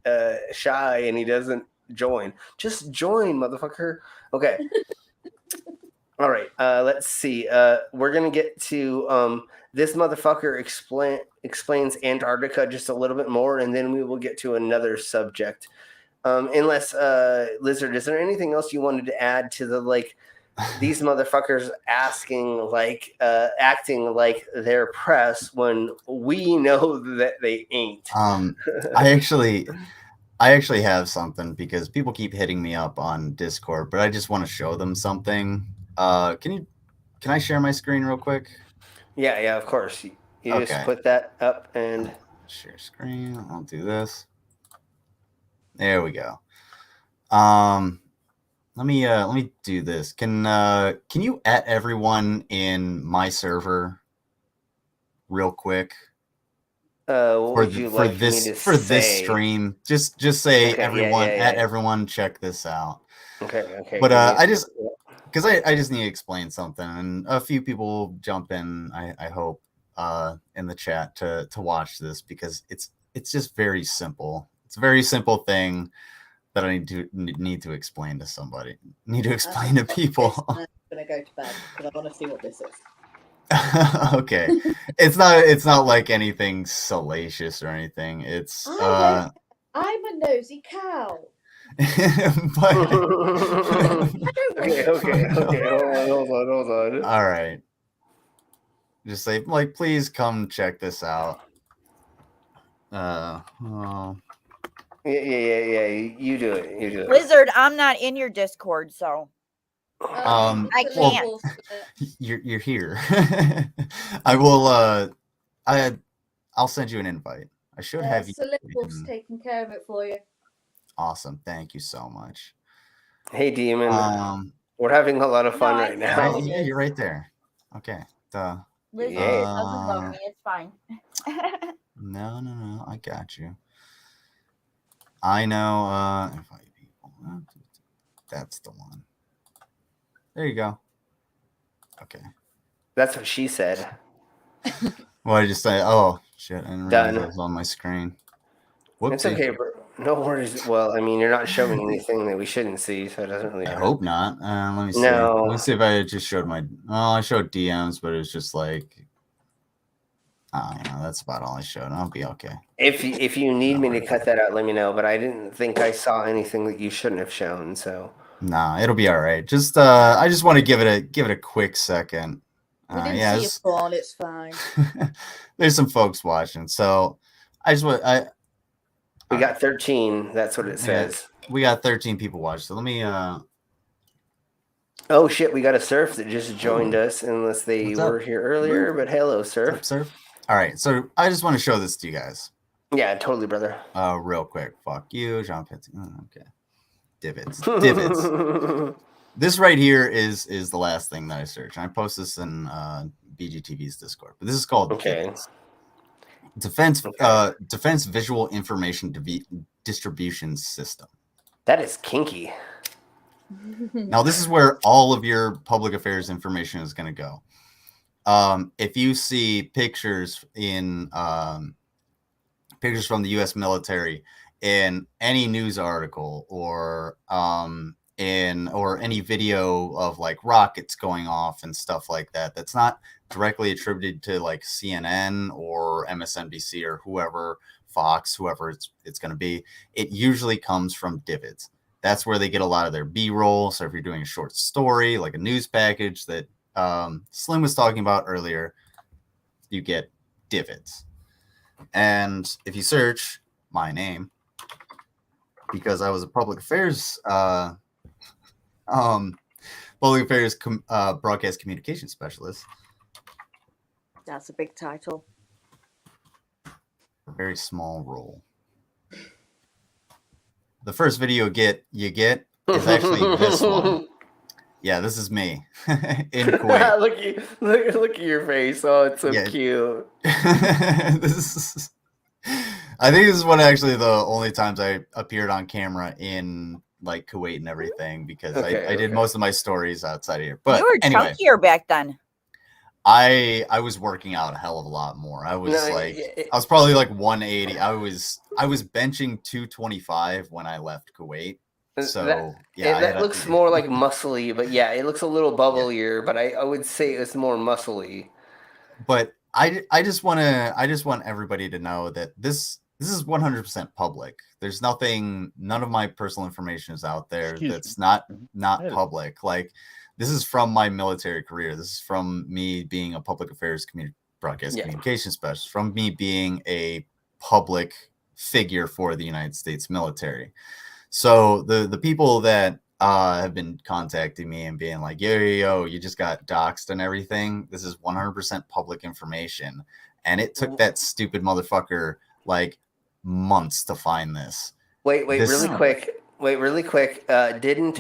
shy and he doesn't join. Just join, motherfucker. Okay. All right. Let's see. We're gonna get to this motherfucker explains Antarctica just a little bit more, and then we will get to another subject. Unless Lizard, is there anything else you wanted to add to the these motherfuckers acting like they're press when we know that they ain't? I actually have something because people keep hitting me up on Discord, but I just want to show them something. Can I share my screen real quick? Yeah, of course. You okay. Just put that up and share screen. I'll do this. There we go. Let me do this. Can you at everyone in my server real quick? For this stream, just say okay, everyone at everyone check this out. Okay. But I just because I just need to explain something, and a few people will jump in. I hope in the chat to watch this because it's just very simple. It's a very simple thing that I need to explain to somebody. Need to explain to people. I'm gonna go to bed because I want to see what this is. Okay, it's not like anything salacious or anything. It's I'm a nosy cow. But okay. Hold on. All right. Just say please come check this out. Yeah. You do it. Lizard, I'm not in your Discord, so. I can't. Well, you're here. I will. I'll send you an invite. I should have you. Wolf's taking care of it for you. Awesome. Thank you so much. Hey, Demon. We're having a lot of fun right now. Yeah, you're right there. Okay. Lizard doesn't love me. It's fine. No. I got you. I know. Invite people. That's the one. There you go. Okay. That's what she said. Well, I just say, oh shit, I didn't realize it was on my screen. Whoopsie. It's okay, bro. No worries. Well, I mean, you're not showing anything that we shouldn't see, so it doesn't really I hurt. hope not. Let me see. No. Let me see if I just showed I showed DMs, but it was just that's about all I showed. I'll be okay. If you need me to cut that out, let me know. But I didn't think I saw anything that you shouldn't have shown, so. Nah, it'll be all right. Just I just want to give it a quick second. We didn't see your phone. It's fine. There's some folks watching, so we got 13. That's what it says. We got 13 people watching. So let me. Oh shit! We got a Surf that just joined us, unless they were here earlier. But hello, Surf. What's up, Surf? All right, so I just want to show this to you guys. Yeah, totally, brother. Real quick. Fuck you, John Pitts. Okay. Divots. This right here is the last thing that I searched. I post this in BGTV's Discord, but this is called Defense Visual Information Distribution System. That is kinky. Now this is where all of your public affairs information is going to go. If you see pictures pictures from the U.S. military in any news article or any video of rockets going off and stuff like that, that's not directly attributed to CNN or MSNBC or whoever, Fox, whoever it's going to be, it usually comes from divots. That's where they get a lot of their B-roll. So if you're doing a short story, like a news package that Slim was talking about earlier, you get divots. And if you search my name, because I was a public affairs broadcast communication specialist. That's a big title. A very small role. The first video you get is actually this one. Yeah, this is me in Kuwait. look at your face. Oh, it's so cute. I think this is one actually the only times I appeared on camera in like Kuwait and everything, because I did most of my stories outside of here. But you were chunkier back then. I was working out a hell of a lot more. I was I was probably like 180. I was benching 225 when I left Kuwait. So that looks more like muscly, but yeah, it looks a little bubblier. But I would say it's more muscly. But I just want everybody to know that this is 100% public. There's none of my personal information is out there that's not public. Like, this is from my military career. This is from me being a public affairs broadcast communication specialist, from me being a public figure for the United States military. So the people that have been contacting me and being like, yo, you just got doxxed and everything, this is 100% public information. And it took that stupid motherfucker like months to find this. Wait, really quick. Didn't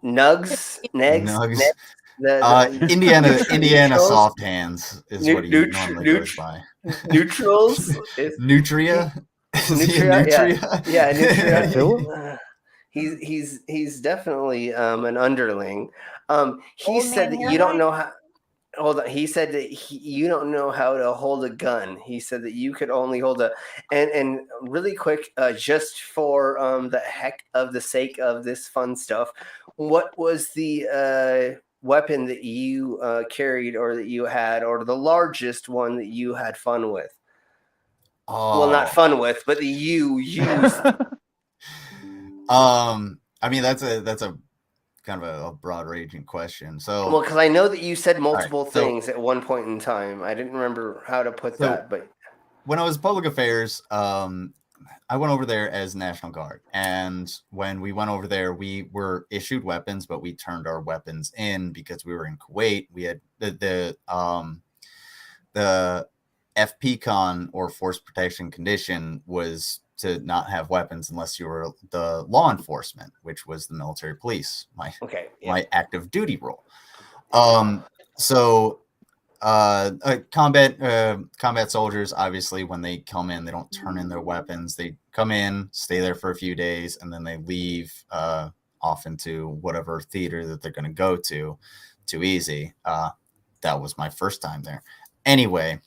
Nugs? Indiana soft hands is what he normally goes by. Neutrals? Nutria? Nutria? Yeah, Nutria. He's definitely an underling. He said that you don't know how. Hold on. He said that you don't know how to hold a gun. He said that you could only hold and really quick, just for the sake of this fun stuff, what was the weapon that you carried or that you had, or the largest one that you had fun with? Oh. Well, not fun with, but that you used. I mean, that's a kind of a broad ranging question. So, well, because I know that you said multiple things at one point in time. I didn't remember how to put that, but when I was public affairs, I went over there as National Guard, and when we went over there, we were issued weapons, but we turned our weapons in because we were in Kuwait. We had the FPCON, or force protection condition, was to not have weapons unless you were the law enforcement, which was the military police, my active duty role. So combat soldiers, obviously, when they come in, they don't turn in their weapons. They come in, stay there for a few days, and then they leave off into whatever theater that they're going to go to. Too easy. That was my first time there. Anyway,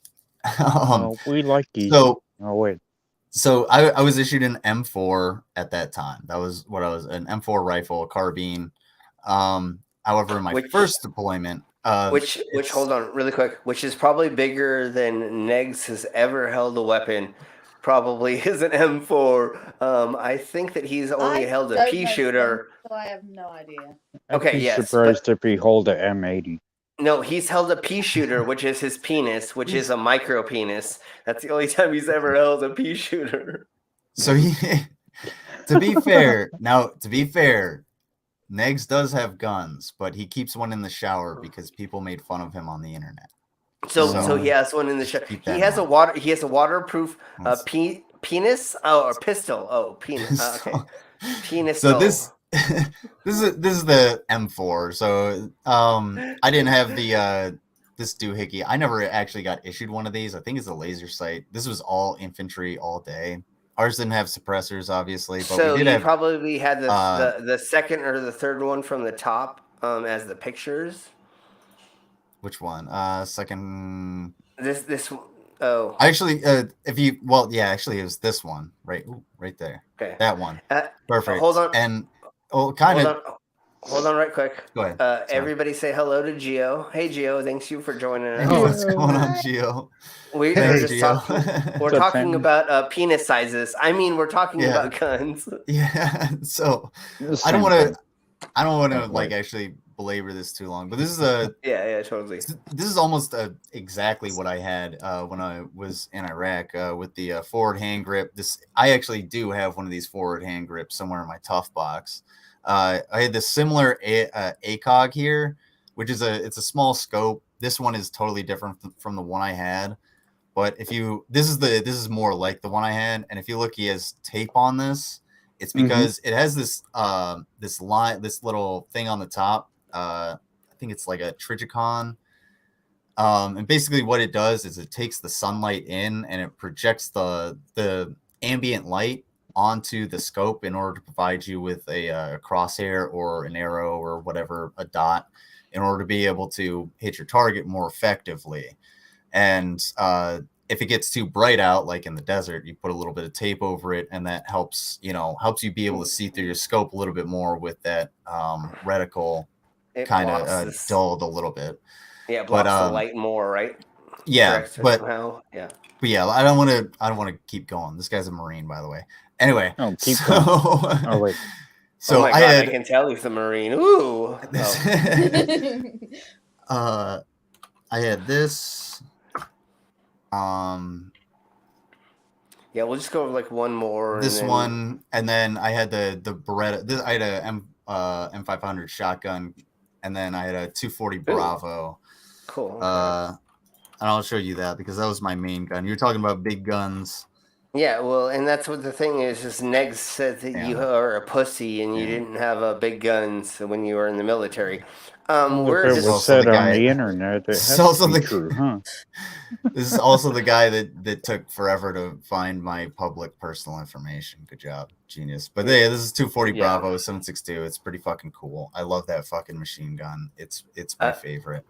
we like you. So I was issued an M4 at that time. That was what I was, an M4 rifle, a carbine. However, in my first deployment, which hold on really quick, which is probably bigger than Negs has ever held a weapon, probably is an M4. I think that he's only held a pea shooter. So I have no idea. Okay, yes. Surprised if he hold a M80. No, he's held a pea shooter, which is his penis, which is a micro penis. That's the only time he's ever held a pea shooter. So to be fair, Negs does have guns, but he keeps one in the shower because people made fun of him on the internet. So he has one in the shower. He has a waterproof penis. Oh, or pistol. Oh, penis. Okay. Penis. So this is the M4. So I didn't have the this doohickey. I never actually got issued one of these. I think it's a laser sight. This was all infantry all day. Ours didn't have suppressors, obviously, but so we did have, probably had the second or the third one from the top as the pictures. Which one? Second. This. Oh. Actually, actually, it was this one, right there. Okay. That one. Perfect. Hold on. And Hold on right quick. Go ahead. Everybody say hello to Gio. Hey, Gio. Thanks you for joining us. Hey, what's going on, Gio? We're talking about penis sizes. I mean, we're talking about guns. Yeah. So I don't want to like actually belabor this too long, but this is totally. This is almost exactly what I had when I was in Iraq with the forward hand grip. I actually do have one of these forward hand grips somewhere in my tough box. I had this similar ACOG here, which is it's a small scope. This one is totally different from the one I had, but this is more like the one I had. And if you look, he has tape on this. It's because it has this this little thing on the top. I think it's like a trichicon. And basically what it does is it takes the sunlight in and it projects the ambient light onto the scope in order to provide you with a crosshair or an arrow or whatever, a dot, in order to be able to hit your target more effectively. And if it gets too bright out, like in the desert, you put a little bit of tape over it, and that helps you be able to see through your scope a little bit more with that reticle kind of dulled a little bit. Yeah, it blocks the light more, right? Yeah, but somehow, yeah. But yeah, I don't want to keep going. This guy's a Marine, by the way. Anyway, keep going. Oh wait. So oh my God, I can tell he's a Marine. Ooh. I had this. Yeah, we'll just go over like one more. This one, and then I had the Beretta. I had a M500 shotgun, and then I had a 240 Bravo. Cool. And I'll show you that because that was my main gun. You're talking about big guns. Yeah, well, and that's what the thing is Negs said that you are a pussy and you didn't have big guns when you were in the military. We're just was said on the internet. This is also the guy that took forever to find my public personal information. Good job, genius. But yeah, this is 240 Bravo 7.62. It's pretty fucking cool. I love that fucking machine gun. It's my favorite.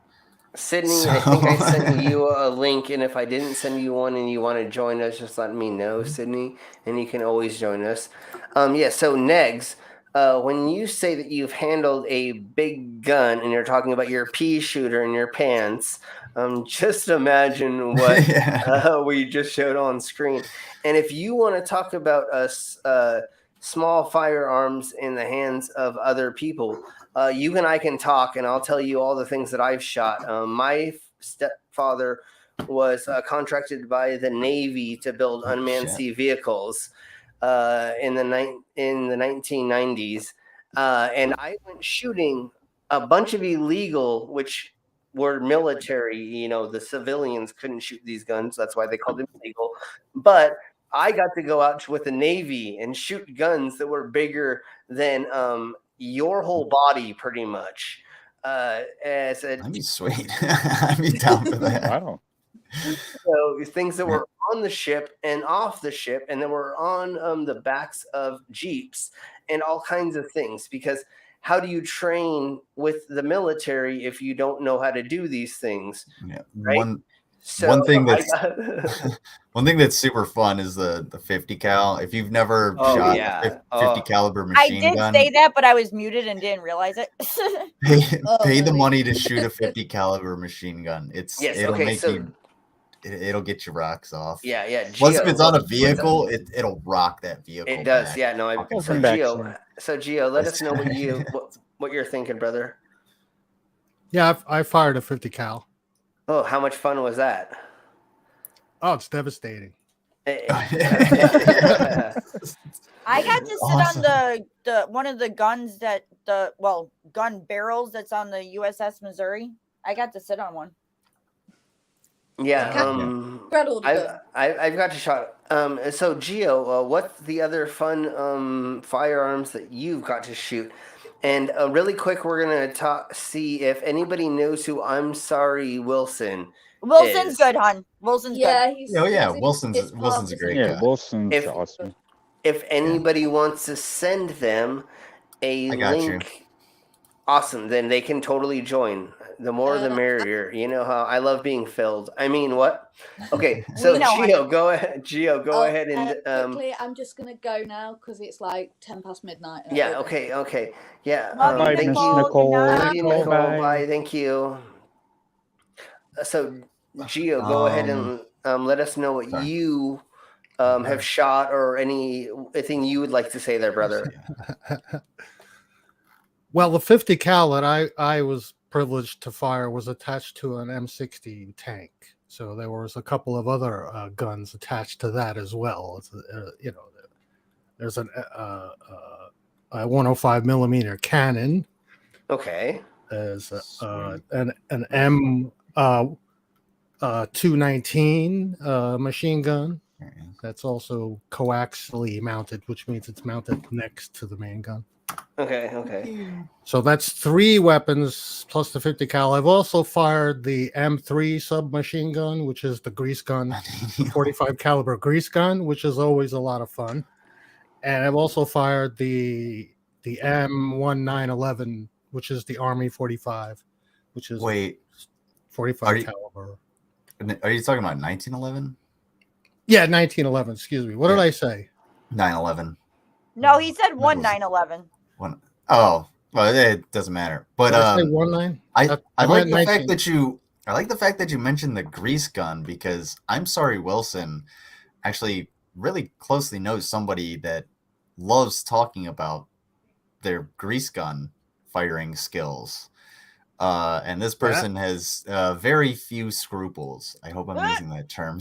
Sydney, I think I sent you a link, and if I didn't send you one and you want to join us, just let me know, Sydney, and you can always join us. So Negs, when you say that you've handled a big gun and you're talking about your pea shooter in your pants, just imagine what we just showed on screen. And if you want to talk about small firearms in the hands of other people, you and I can talk, and I'll tell you all the things that I've shot. My stepfather was contracted by the Navy to build unmanned sea vehicles in the 1990s, and I went shooting a bunch of illegal, which were military. The civilians couldn't shoot these guns. That's why they called them illegal. But I got to go out with the Navy and shoot guns that were bigger than your whole body, pretty much. That'd be sweet. I'd be down for that. Wow. So things that were on the ship and off the ship, and then were on the backs of Jeeps and all kinds of things. Because how do you train with the military if you don't know how to do these things? Yeah. Right? One thing that's super fun is the 50 cal. If you've never shot a 50 caliber machine gun, I did say that, but I was muted and didn't realize it. pay the money to shoot a 50 caliber machine gun. It'll get your rocks off. Yeah. Once if it's on a vehicle, it'll rock that vehicle. It does. Back. Yeah. No. So Gio, let us know what you're thinking, brother. Yeah, I fired a 50 cal. Oh, how much fun was that? Oh, it's devastating. I got to sit on the one of the guns gun barrels that's on the USS Missouri. I got to sit on one. Yeah, I've got to shot. So Gio, what's the other fun firearms that you've got to shoot? And really quick, we're gonna see if anybody knows who I'm Sorry Wilson. Wilson's good, hon. Wilson's good. Wilson's a great guy. Wilson's awesome. If anybody wants to send them a link, awesome. Then they can totally join. The more the merrier. You know how I love being filled. I mean, what? Okay, so Gio, go ahead. Gio, go ahead and quickly, I'm just gonna go now because it's like 10 past midnight. Yeah. Okay. Yeah. Bye, thank you, Nicole. Nicole. Bye. Thank you. So, Gio, go ahead and let us know what you have shot or anything you would like to say there, brother. Well, the 50 cal that I was privileged to fire was attached to an M60 tank. So there was a couple of other guns attached to that as well. There's an 105 millimeter cannon. Okay. There's an M 219 machine gun. That's also coaxially mounted, which means it's mounted next to the main gun. Okay. So that's 3 weapons plus the 50 cal. I've also fired the M3 submachine gun, which is the grease gun, 45 caliber grease gun, which is always a lot of fun. And I've also fired the M1911, which is the Army 45, which is 45 caliber. Are you talking about 1911? Yeah, 1911. Excuse me. What did I say? 9/11. No, he said 1911. Oh, well, it doesn't matter. But did I say 19? I like the fact that you mentioned the grease gun, because I'm sorry, Wilson actually really closely knows somebody that loves talking about their grease gun firing skills. And this person has very few scruples. I hope I'm using that term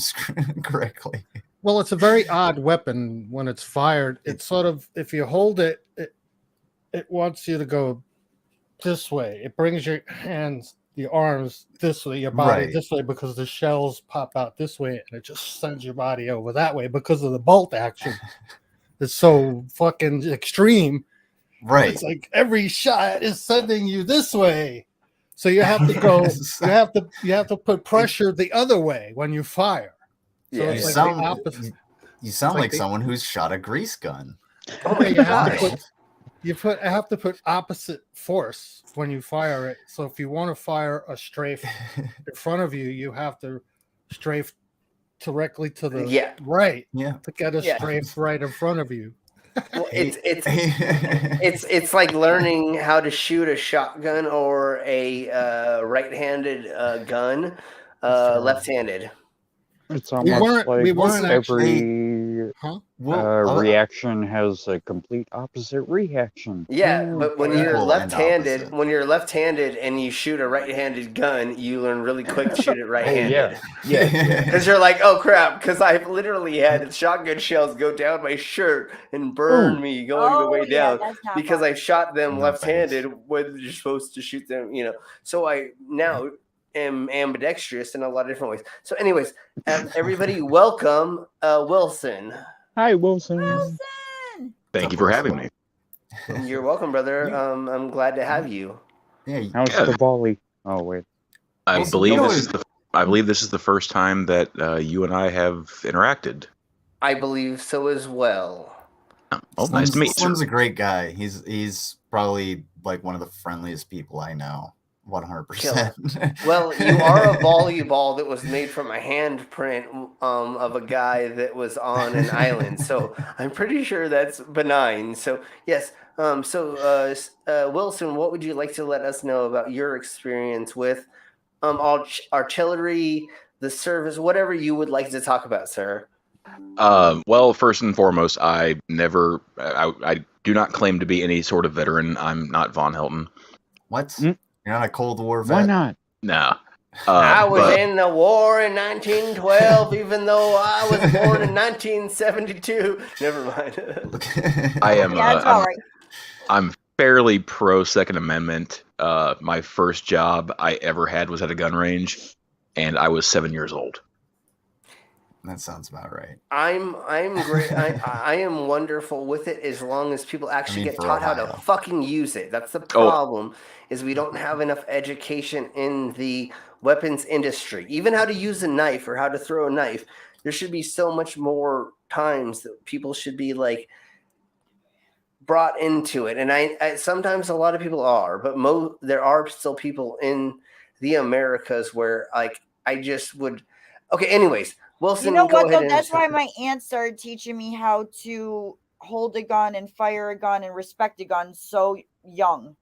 correctly. Well, it's a very odd weapon when it's fired. It's sort of, if you hold it, it wants you to go this way. It brings your hands, your arms this way, your body this way, because the shells pop out this way, and it just sends your body over that way because of the bolt action. It's so fucking extreme. Right. It's like every shot is sending you this way. So you have to go. you have to put pressure the other way when you fire. So it's like the opposite. You sound like someone who's shot a grease gun. Oh my gosh! I have to put opposite force when you fire it. So if you want to fire a strafe in front of you, you have to strafe directly to the right. Yeah. To get a strafe right in front of you. Well, it's like learning how to shoot a shotgun or a right-handed gun left-handed. It's almost every reaction has a complete opposite reaction. Yeah, but when you're left-handed and you shoot a right-handed gun, you learn really quick to shoot it right-handed. Yeah. Because you're like, oh crap! Because I've literally had shotgun shells go down my shirt and burn me going the way down because I shot them left-handed when you're supposed to shoot them. So I now am ambidextrous in a lot of different ways. So, anyways, everybody, welcome, Wilson. Hi, Wilson. Thank you for having me. You're welcome, brother. I'm glad to have you. Yeah. How's the volley? Oh wait. I believe this is the first time that you and I have interacted. I believe so as well. Oh, nice to meet you. Slim's a great guy. He's probably like one of the friendliest people I know. 100%. Well, you are a volleyball that was made from a handprint of a guy that was on an island. So I'm pretty sure that's benign. So yes. Wilson, what would you like to let us know about your experience with artillery, the service, whatever you would like to talk about, sir? Well, first and foremost, I do not claim to be any sort of veteran. I'm not Von Helton. What? You're not a Cold War vet? Why not? No. I was in the war in 1912, even though I was born in 1972. Never mind. I am. That's all right. I'm fairly pro Second Amendment. My first job I ever had was at a gun range, and I was 7 years old. That sounds about right. I'm great. I am wonderful with it as long as people actually get taught how to fucking use it. That's the problem. Is we don't have enough education in the weapons industry. Even how to use a knife or how to throw a knife. There should be so much more times that people should be like brought into it. And I sometimes a lot of people are, but there are still people in the Americas where like I just would. Okay, anyways, Wilson. You know what though? That's why my aunt started teaching me how to hold a gun and fire a gun and respect a gun so young.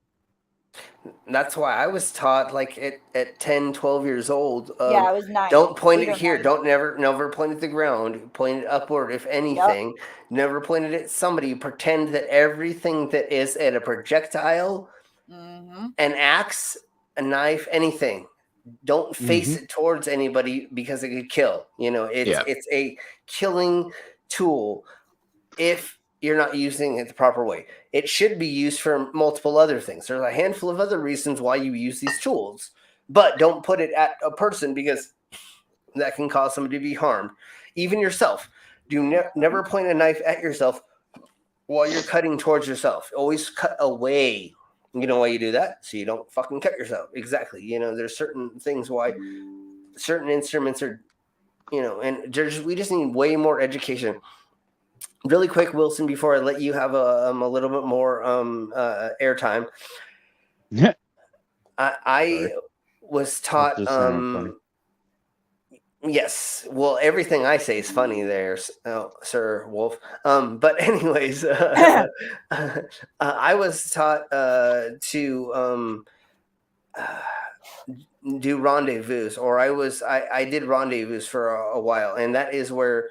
That's why I was taught like at 10, 12 years old. Yeah, I was 9. Don't point it here. 9. Don't never point at the ground. Point it upward, if anything. Yep. Never point it at somebody. Pretend that everything that is at a projectile, an axe, a knife, anything. Don't face it towards anybody because it could kill. It's a killing tool if you're not using it the proper way. It should be used for multiple other things. There's a handful of other reasons why you use these tools, but don't put it at a person because that can cause somebody to be harmed, even yourself. never point a knife at yourself while you're cutting towards yourself. Always cut away. You know why you do that? So you don't fucking cut yourself. Exactly. You know, there's certain things why certain instruments are, you know, and we just need way more education. Really quick, Wilson, before I let you have a little bit more airtime. Yeah. I was taught yes. Well, everything I say is funny there, Sir Wolf. But anyways, I was taught to do rendezvous, or I did rendezvous for a while, and that is where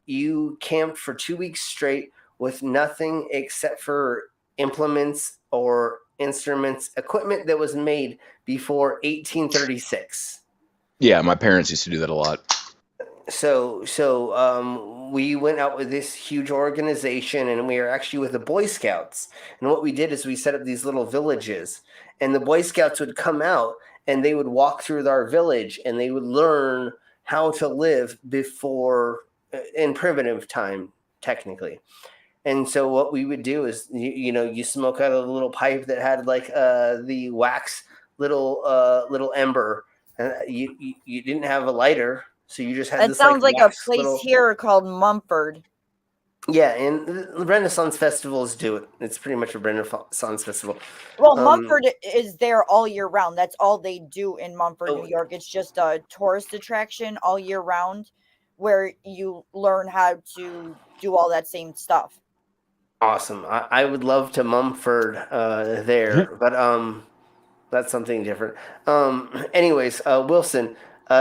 you camped for 2 weeks straight with nothing except for implements or instruments, equipment that was made before 1836. Yeah, my parents used to do that a lot. So we went out with this huge organization, and we were actually with the Boy Scouts. And what we did is we set up these little villages, and the Boy Scouts would come out and they would walk through our village, and they would learn how to live before in primitive time, technically. And so what we would do is, you smoke out of a little pipe that had like the wax little ember, and you didn't have a lighter, so you just had that this. Sounds like a place here called Mumford. Yeah, and the Renaissance festivals do it. It's pretty much a Renaissance festival. Well, Mumford is there all year round. That's all they do in Mumford, New York. It's just a tourist attraction all year round, where you learn how to do all that same stuff. Awesome. I would love to Mumford there, but that's something different. Anyways, Wilson,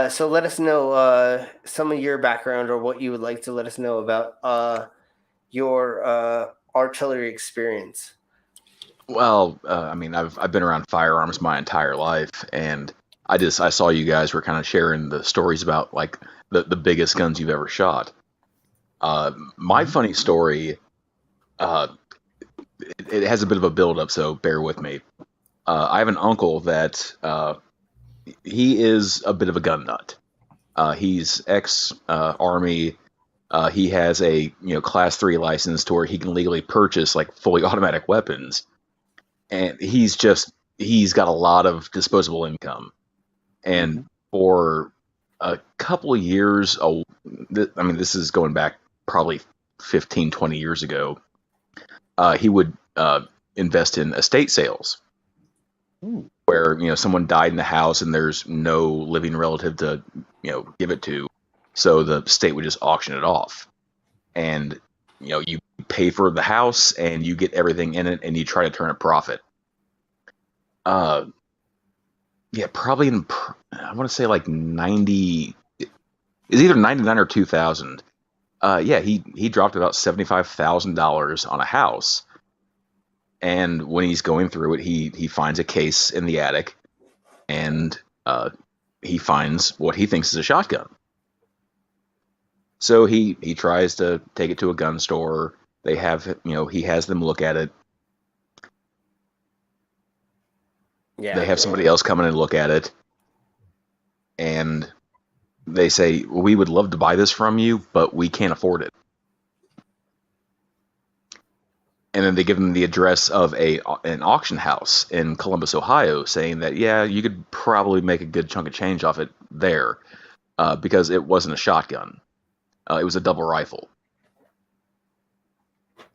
so let us know some of your background, or what you would like to let us know about your artillery experience. Well, I mean, I've been around firearms my entire life, and I saw you guys were kind of sharing the stories about like the biggest guns you've ever shot. My funny story, it has a bit of a build-up, so bear with me. I have an uncle that he is a bit of a gun nut. He's ex-army. He has a class 3 license to where he can legally purchase like fully automatic weapons, and he's got a lot of disposable income. And for a couple of years, I mean, this is going back probably 15, 20 years ago, he would invest in estate sales. Ooh. Where someone died in the house and there's no living relative to give it to, so the state would just auction it off, and you pay for the house and you get everything in it, and you try to turn a profit. Probably in I want to say like 90, is either 99 or 2000. He dropped about $75,000 on a house. And when he's going through it, he finds a case in the attic, and he finds what he thinks is a shotgun. So he tries to take it to a gun store. They have, he has them look at it. Yeah. They have somebody else come in and look at it, and they say, "We would love to buy this from you, but we can't afford it." And then they give them the address of an auction house in Columbus, Ohio, saying that, yeah, you could probably make a good chunk of change off it there, because it wasn't a shotgun. It was a double rifle.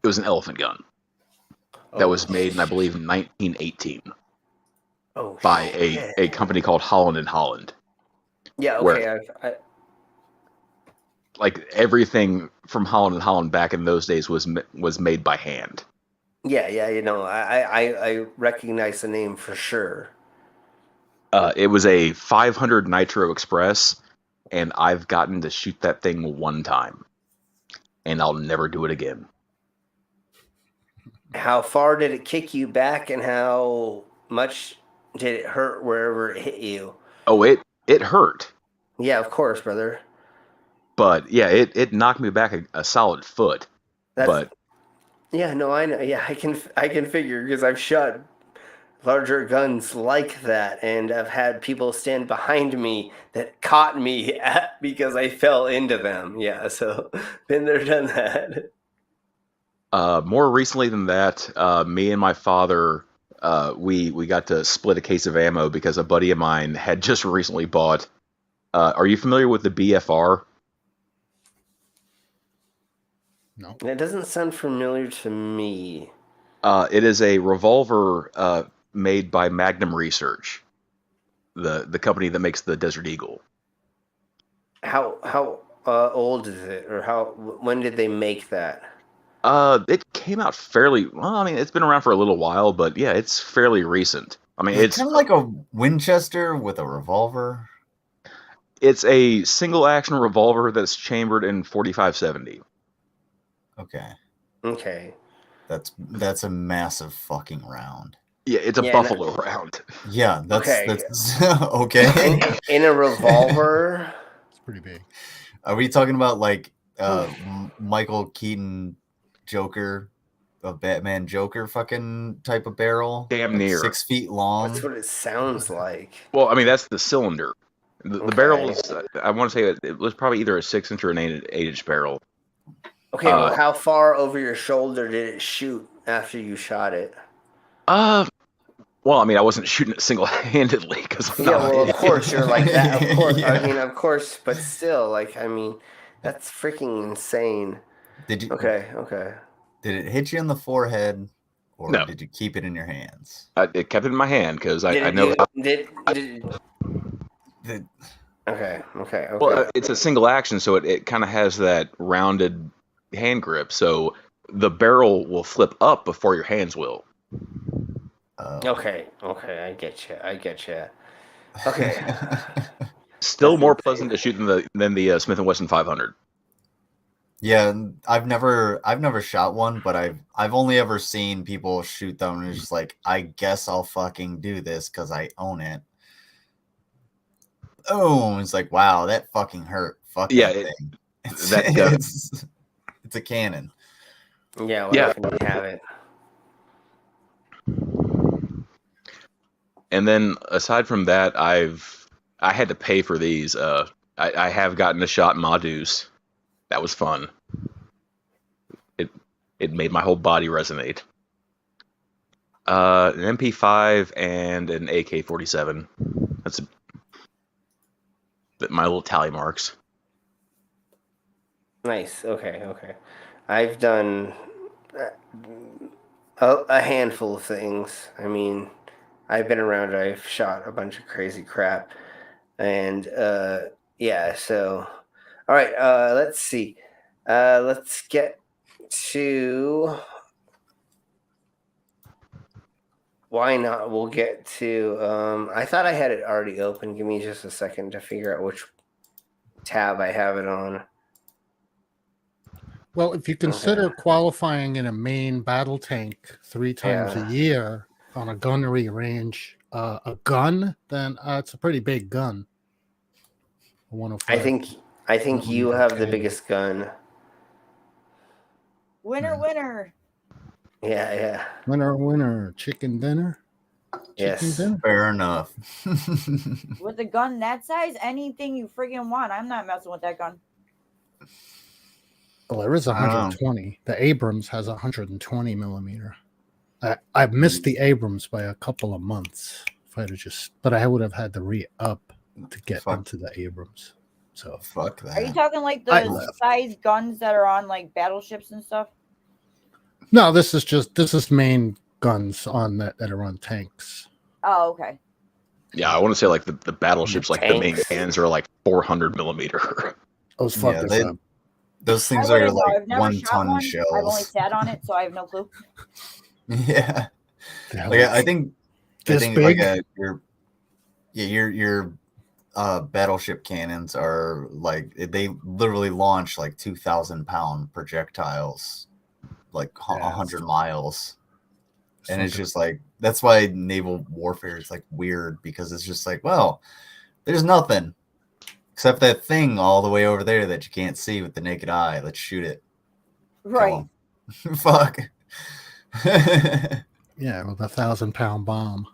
It was an elephant gun that was made in, I believe, 1918 by a company called Holland and Holland. Yeah, okay. Like everything from Holland and Holland back in those days was made by hand. Yeah, I recognize the name for sure. It was a 500 Nitro Express, and I've gotten to shoot that thing one time, and I'll never do it again. How far did it kick you back, and how much did it hurt wherever it hit you? Oh, it hurt. Yeah, of course, brother. But yeah, it knocked me back a solid foot. Yeah, no, I know. Yeah, I can figure, because I've shot larger guns like that, and I've had people stand behind me that caught me because I fell into them. Yeah, so been there, done that. More recently than that, me and my father, we got to split a case of ammo because a buddy of mine had just recently bought. Are you familiar with the BFR? No. That doesn't sound familiar to me. It is a revolver made by Magnum Research, the company that makes the Desert Eagle. How old is it, or when did they make that? It came out fairly well. I mean, it's been around for a little while, but yeah, it's fairly recent. I mean, it's kind of like a Winchester with a revolver. It's a single action revolver that's chambered in 45-70. Okay. That's a massive fucking round. Yeah, it's a buffalo round. Yeah, that's okay. In a revolver. It's pretty big. Are we talking about like Michael Keaton Joker, a Batman Joker fucking type of barrel? Damn near 6 feet long. That's what it sounds like. Well, I mean, that's the cylinder. The barrel is, I want to say it was probably either a 6-inch or an 8-inch barrel. Okay, well, how far over your shoulder did it shoot after you shot it? Well, I mean, I wasn't shooting it single-handedly because well, of course you're like that. Of course, Yeah. I mean, of course, but still, like, I mean, that's freaking insane. Did you? Okay. Did it hit you in the forehead, or No. did you keep it in your hands? It kept it in my hand because I know. Okay. Well, it's a single action, so it kind of has that rounded hand grip. So the barrel will flip up before your hands will. Okay, I get you. Okay. Still more pleasant to shoot than the Smith & Wesson 500. Yeah, I've never shot one, but I've only ever seen people shoot them, and it's just like, I guess I'll fucking do this because I own it. Oh, it's like, wow, that fucking hurt. Fuck that thing. It's a cannon. Yeah, can you have it? And then aside from that, I had to pay for these. I have gotten a shot Madus. That was fun. It made my whole body resonate. An MP5 and an AK-47. That's my little tally marks. Nice. Okay. I've done a handful of things. I mean, I've been around. I've shot a bunch of crazy crap, and yeah. So, all right. Let's see. Let's get to. Why not? We'll get to. I thought I had it already open. Give me just a second to figure out which tab I have it on. Well, if you consider qualifying in a main battle tank 3 times a year on a gunnery range, a gun, then it's a pretty big gun. 105. I think you have the biggest gun. Winner. Yeah. Winner. Chicken dinner. Yes. Dinner? Fair enough. With a gun that size, anything you friggin' want. I'm not messing with that gun. Well, there is 120. The Abrams has 120 millimeter. I missed the Abrams by a couple of months. If I'd have but I would have had to re-up to get into the Abrams. So fuck that. Are you talking like the size guns that are on like battleships and stuff? No, this is main guns on that are on tanks. Oh, okay. Yeah, I want to say like the battleships, like the main cans are like 400 millimeter. Those fuckers up. Those things are like 1 ton shells. I've only sat on it, so I have no clue. Yeah. Like, I think like your battleship cannons are like, they literally launch like 2,000-pound projectiles like 100 miles. And it's just like, that's why naval warfare is like weird, because it's just like, well, there's nothing except that thing all the way over there that you can't see with the naked eye. Let's shoot it. Right. Fuck. Yeah, with a 1,000-pound bomb.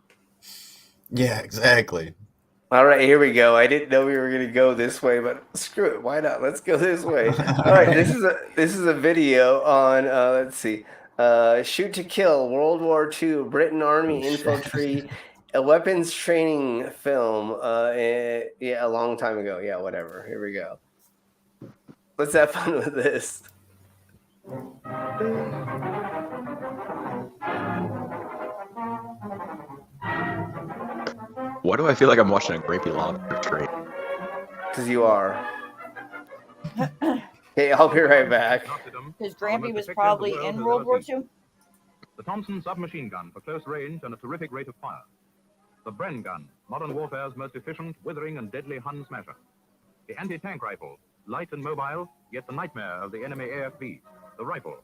Yeah, exactly. All right, here we go. I didn't know we were going to go this way, but screw it. Why not? Let's go this way. All right, this is a video on let's see, Shoot to Kill, World War II, Britain Army Infantry, a weapons training film. Yeah, a long time ago. Yeah, whatever. Here we go. Let's have fun with this. Why do I feel like I'm watching a Grapey Lobster train? Because you are. Hey, I'll be right back. Because Grampy was probably in World War II. The Thompson submachine gun for close range and a terrific rate of fire. The Bren gun, modern warfare's most efficient, withering, and deadly Hun smasher. The anti-tank rifle, light and mobile, yet the nightmare of the enemy AFB. The rifle.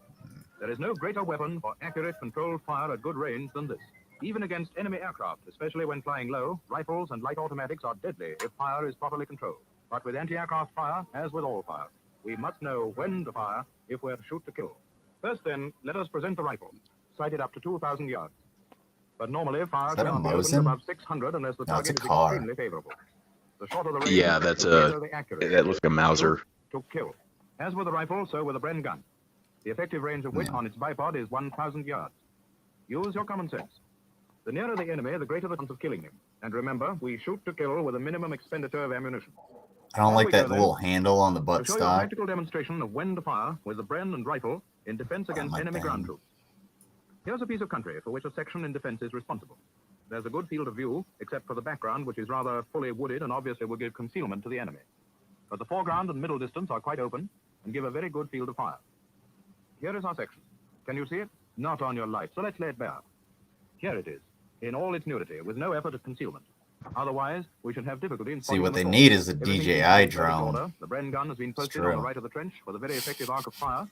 There is no greater weapon for accurate, controlled fire at good range than this. Even against enemy aircraft, especially when flying low, rifles and light automatics are deadly if fire is properly controlled. But with anti-aircraft fire, as with all fire, we must know when to fire if we're to shoot to kill. First, then, let us present the rifle, sighted up to 2,000 yards. But normally, fire cannot be opened above 600 unless the target is extremely favorable. The shorter the range, Yeah, that looks like a Mauser. To kill. As with the rifle, so with the Bren gun. The effective range of which on its bipod is 1,000 yards. Use your common sense. The nearer the enemy, the greater the chance of killing him. And remember, we shoot to kill with a minimum expenditure of ammunition. I don't like that little handle on the To butt show you a stock. practical demonstration of when to fire with the Bren and rifle in defense against enemy ground troops. Here's a piece of country for which a section in defense is responsible. There's a good field of view, except for the background, which is rather fully wooded and obviously will give concealment to the enemy. But the foreground and middle distance are quite open and give a very good field of fire. Here is our section. Can you see it? Not on your light, so let's lay it bare. Here it is, in all its nudity, with no effort at concealment. Otherwise, we should have difficulty in See, what they need is a DJI drone. The Bren gun has been posted on the right of the trench with a very effective arc of fire,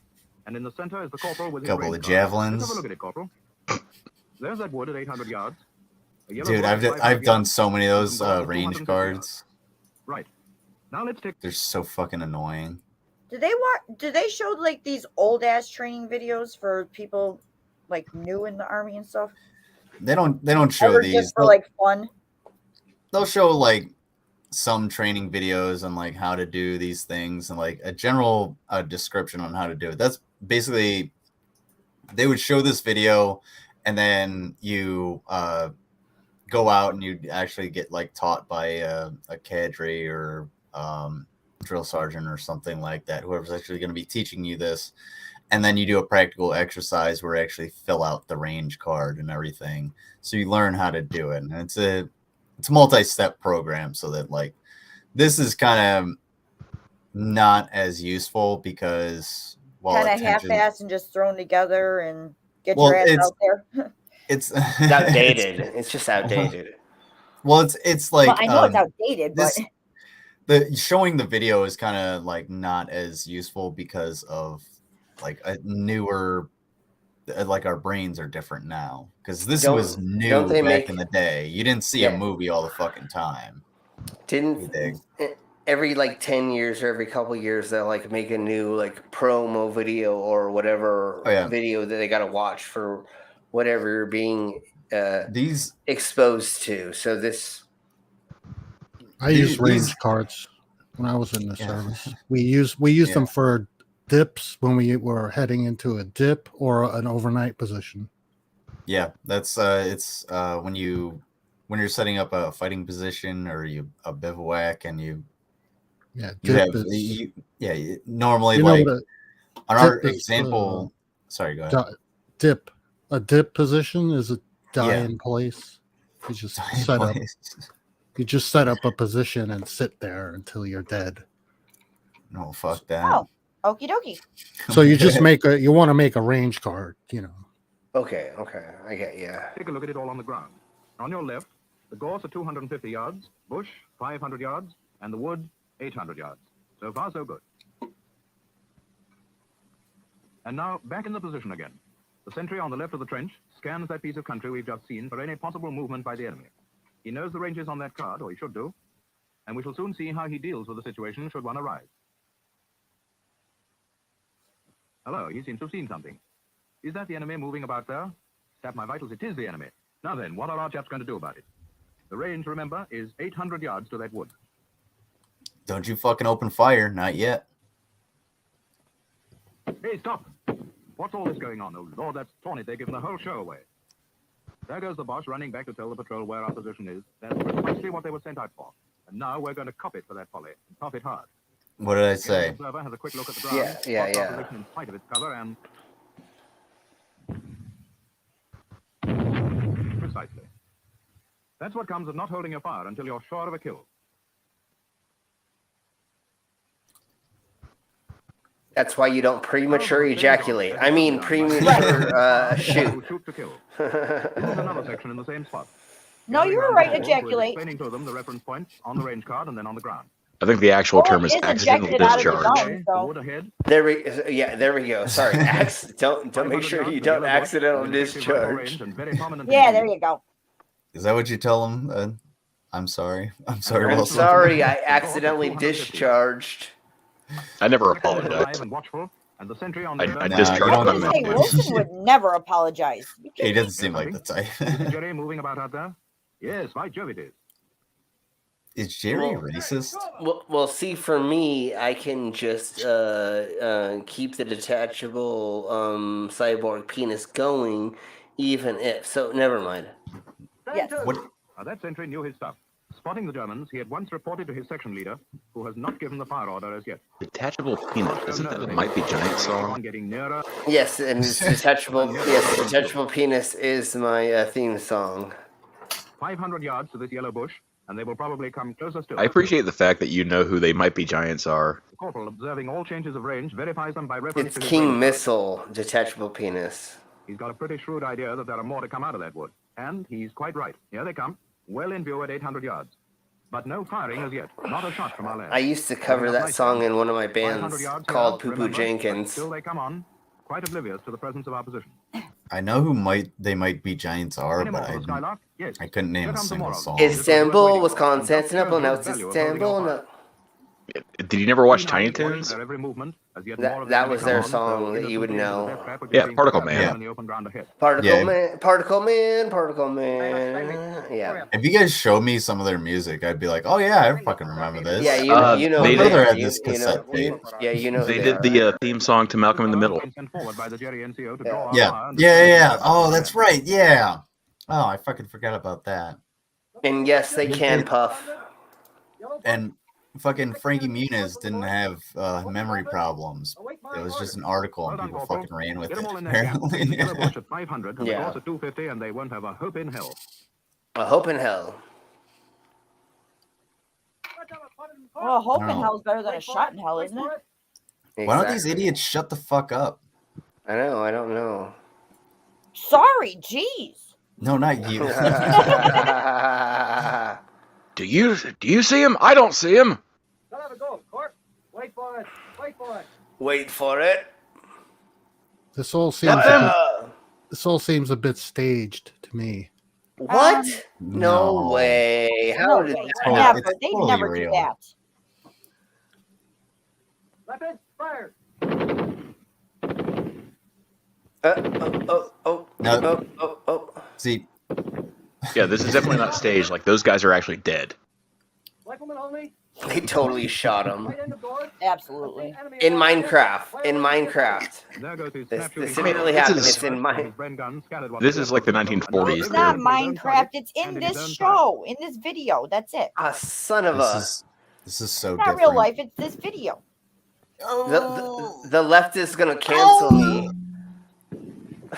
and in the center is the corporal with his Couple range of gun. javelins. Let's have a look at it, Corporal. There's that wood at 800 yards. Dude, I've done so many of those range guards. Right. Now let's take. They're so fucking annoying. Do they show like these old ass training videos for people like new in the army and stuff? They don't show these just for like fun. They'll show like some training videos on like how to do these things and like a general description on how to do it. That's basically, they would show this video and then you go out and you actually get like taught by a cadre or drill sergeant or something like that, whoever's actually going to be teaching you this. And then you do a practical exercise where you actually fill out the range card and everything. So you learn how to do it. And it's a multi-step program, so that like this is kind of not as useful because kind of half-assed and just thrown together and get your ass out there. It's outdated. It's just outdated. Well, it's like, well, I know it's outdated, but the showing the video is kind of like not as useful because of like a newer, like our brains are different now because this was new back in the day. You didn't see a movie all the fucking time. Didn't every like 10 years or every couple years they'll like make a new like promo video or whatever video that they got to watch for whatever you're being exposed to. So this, I used range cards when I was in the service. We used them for dips when we were heading into a dip or an overnight position. Yeah, that's it's when you're setting up a fighting position or a bivouac and you normally like on our example. Sorry, go ahead. Dip. A dip position is a die in place. You just set up a position and sit there until you're dead. No, fuck that. Oh, okie dokie. So you just you want to make a range card, you know. Okay, I get Take a look at it all on the ground. On your left, the gorse at 250 yards, bush 500 yards, and the wood 800 yards. So far, so good. And now back in the position again. The sentry on the left of the trench scans that piece of country we've just seen for any possible movement by the enemy. He knows the ranges on that card, or he should do, and we shall soon see how he deals with the situation should one arise. Hello, he seems to have seen something. Is that the enemy moving about there? Tap my vitals, it is the enemy. Now then, what are our chaps going to do about it? The range, remember, is 800 yards to that wood. Don't you fucking open fire. Not yet. Hey, stop! What's all this going on? Oh, Lord, that's torn it. They've given the whole show away. There goes the boss running back to tell the patrol where our position is. That's precisely what they were sent out for. And now we're going to cop it for that folly. And cop it hard. What did I say? The observer has a quick look at the ground. Yeah. Position in spite of its cover and... Precisely. That's what comes of not holding your fire until you're sure of a kill. That's why you don't premature ejaculate. I mean, premature shoot. Shoot to kill. Here's another section in the same spot. No, you were right. Ejaculate. Explaining to them the reference point on the range card and then on the ground. I think the actual term is accidental discharge. There we go. Sorry, don't make sure you don't accidental discharge. Yeah, there you go. Is that what you tell them? I'm sorry. I'm sorry. I'm Wilson. sorry. I accidentally discharged. I never apologized. I discharged my Hey, Wilson would never apologize. He doesn't seem like the type. Jerry moving about out there? Yes, by Jove it is. Is Jerry racist? Well, see, for me, I can just keep the detachable cyborg penis going, even if. So, never mind. Yes. That sentry knew his stuff. Spotting the Germans, he had once reported to his section leader, who has not given the fire order as yet. Detachable penis. Isn't that a Might Be Giant song? Yes, and detachable. Yes, detachable penis is my theme song. 500 yards to this yellow bush, and they will probably come closer still. I appreciate the fact that you know who they Might Be Giants are. The corporal, observing all changes of range, verifies them by reference It's to his King range. Missile, detachable penis. He's got a pretty shrewd idea that there are more to come out of that wood. And he's quite right. Here they come, well in view at 800 yards. But no firing as yet. Not a shot from our land. I used to cover that song in one of my bands called Poo Poo Jenkins. Still they come on, quite oblivious to the presence of our position. I know who they might be giants are, but I couldn't name a single song. Istanbul was Constantinople, now it's Istanbul. No. Did you never watch Tiny Toons? That was their song that you would know. Yeah, Particle Man. Particle Man. Yeah. If you guys show me some of their music, I'd be like, oh yeah, I fucking remember this. Yeah, you know. They brother had this cassette tape. Yeah, you know. They did the theme song to Malcolm in the Middle. Yeah. Oh, that's right. Yeah. Oh, I fucking forgot about that. And yes, they can puff. And fucking Frankie Muniz didn't have memory problems. It was just an article and people fucking ran with it, apparently. Yeah. At 250 and they won't have a hope in hell. A hope in hell. Well, a hope in hell is better than a shot in hell, isn't it? Exactly. Why don't these idiots shut the fuck up? I don't know. Sorry, jeez. No, not you. Do you see him? I don't see him. Wait for it. Wait for it. This all seems a bit staged to me. What? No way. How did never. They never do that. Weapons, fire. Oh. See. Yeah, this is definitely not staged. Like, those guys are actually dead. Rifleman only. They totally shot him. Absolutely. In Minecraft. This didn't really happen. It's in This is like the 1940s. It's not Minecraft. It's in this show, in this video. That's it. Son of a. This is so it's not different. real life. It's this video. The left is gonna cancel me.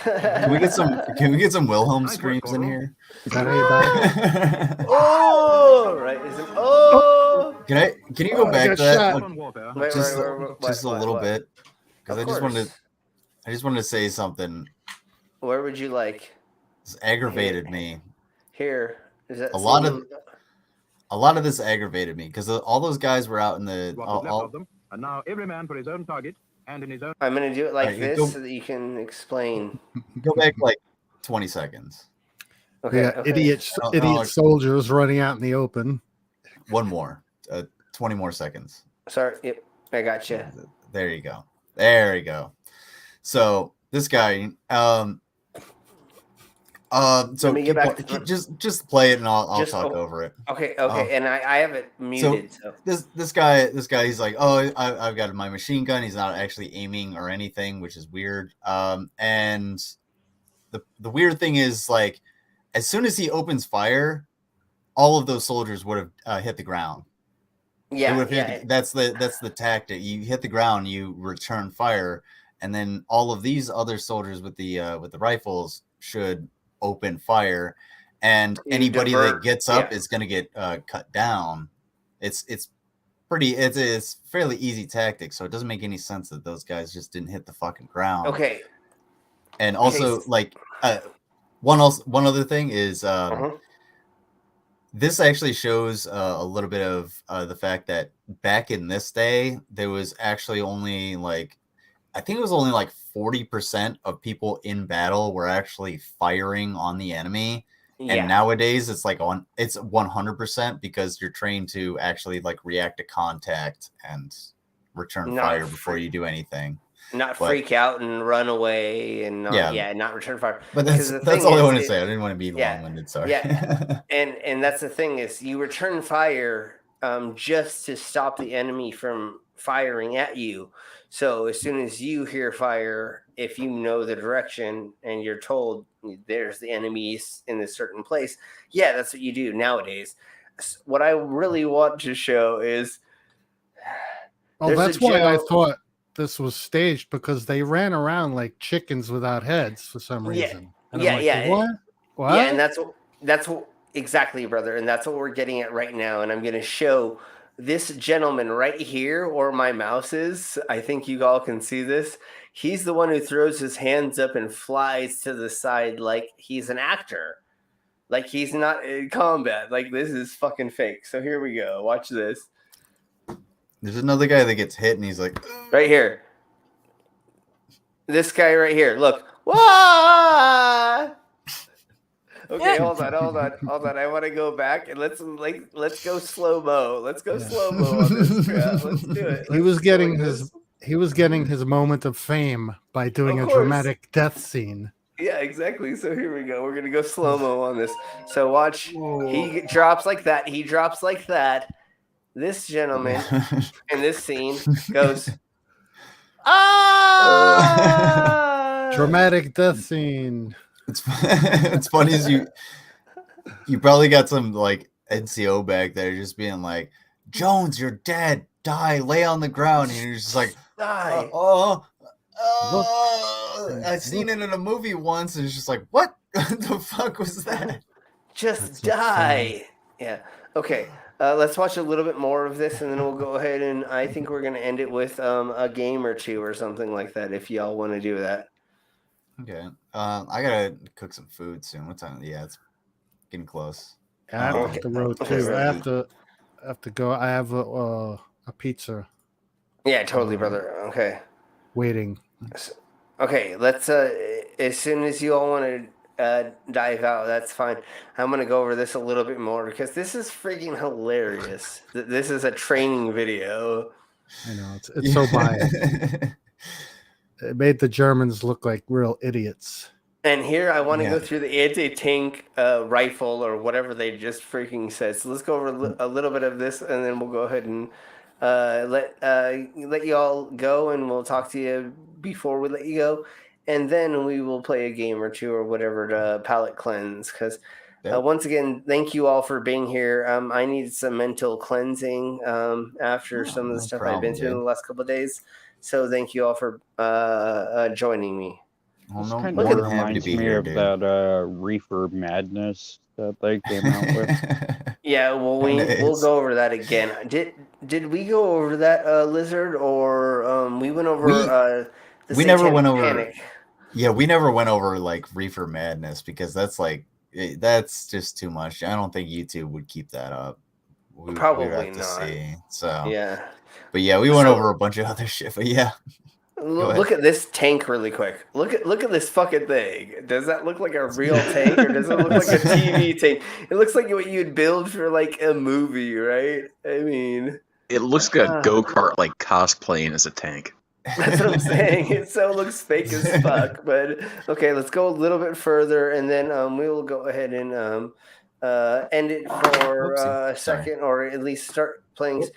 Can we get some Wilhelm screams in here? Is that anybody? Oh, right. Can you go back to that? Wait, just a little bit, because I just wanted to say something. Where would you like? This aggravated me. Here. Is that a lot of this aggravated me because all those guys were out in the. And now every man for his own target. And in his own... I'm going to do it like this so that you can explain. Go back like 20 seconds. Okay. Yeah, idiot soldiers running out in the open. One more. 20 more seconds. Sorry. Yep. I got you. There you go. So this guy, So let me get back to just play it and I'll talk over it. Okay, and I have it muted. So this guy, he's like, oh, I've got my machine gun. He's not actually aiming or anything, which is weird. And the weird thing is, like, as soon as he opens fire, all of those soldiers would have hit the ground. That's the tactic. You hit the ground, you return fire, and then all of these other soldiers with the rifles should open fire, and anybody that gets up is going to get cut down. It's fairly easy tactic, so it doesn't make any sense that those guys just didn't hit the fucking ground. Okay. And also, like, one other thing is this actually shows a little bit of the fact that back in this day, there was actually only like, I think it was only like 40% of people in battle were actually firing on the enemy. Yeah. And nowadays it's like it's 100% because you're trained to actually like react to contact and return fire before you do anything. Not freak out and run away and not return fire. But that's all I want to say. I didn't want to be long-winded. Sorry. Yeah, and that's the thing is you return fire just to stop the enemy from firing at you. So as soon as you hear fire, if you know the direction and you're told there's the enemies in a certain place, that's what you do nowadays. What I really want to show is... Oh, that's why I thought this was staged, because they ran around like chickens without heads for some reason. What? Yeah, and that's what exactly, brother, and that's what we're getting at right now. And I'm going to show this gentleman right here, where my mouse is. I think you all can see this. He's the one who throws his hands up and flies to the side like he's an actor, like he's not in combat. Like, this is fucking fake. So here we go. Watch this. There's another guy that gets hit and he's like, right here. This guy right here. Look. Wah! Okay, hold on. I want to go back and let's go slow-mo. Let's go slow-mo on this crap. Let's do it. He was getting his moment of fame by doing a dramatic death scene. Yeah, exactly. So here we go. We're gonna go slow-mo on this. So watch. Whoa. He drops like that. He drops like that. This gentleman in this scene goes, dramatic death scene. It's funny as you probably got some like NCO back there just being like, Jones, you're dead. Die. Lay on the ground. And you're just like, die. I've seen it in a movie once, and it's just like, what the fuck was that? Just die. Yeah. Okay. Let's watch a little bit more of this, and then we'll go ahead and I think we're going to end it with a game or two or something like that, if y'all want to do that. Okay. I got to cook some food soon. What time? Yeah, it's getting close. I have to road too. I have to go. I have a pizza. Yeah, totally, brother. Okay. Waiting. Okay, let's as soon as you all want to dive out, that's fine. I'm gonna go over this a little bit more because this is freaking hilarious. This is a training video. I know it's so biased. It made the Germans look like real idiots. And here I want to go through the anti-tank rifle or whatever they just freaking said. So let's go over a little bit of this, and then we'll go ahead and let you all go, and we'll talk to you before we let you go. And then we will play a game or two or whatever to palate cleanse. Because once again, thank you all for being here. I need some mental cleansing after some of the stuff I've been through in the last couple of days. So thank you all for joining me. This kind of reminds me of that Reefer Madness that they came out with. Yeah, well, we'll go over that again. Did we go over that, Lizard, or we went over the we never went over Panic? Yeah, we never went over like Reefer Madness because that's like that's just too much. I don't think YouTube would keep that up. Probably not. See. So yeah, but yeah, we went over a bunch of other shit. But yeah, look at this tank really quick. Look at this fucking thing. Does that look like a real tank, or does it look like a TV tank? It looks like what you'd build for like a movie, right? I mean, it looks like a go-kart like cosplaying as a tank. That's what I'm saying. It so looks fake as fuck. But okay, let's go a little bit further, and then we will go ahead and end it for a second, or at least start playing.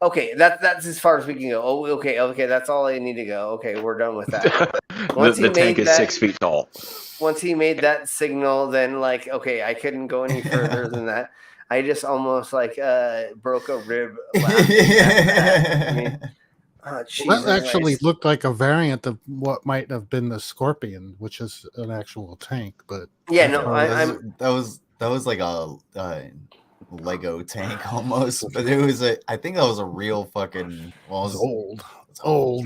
Okay, that's as far as we can go. Oh, okay. That's all I need to go. Okay, we're done with that. The tank is 6 feet tall. Once he made that signal, then like, okay, I couldn't go any further than that. I just almost like broke a rib. I mean, well, that actually looked like a variant of what might have been the Scorpion, which is an actual tank. But yeah, no, that was like a Lego tank almost, but it was I think that was a real fucking. Well, it was old.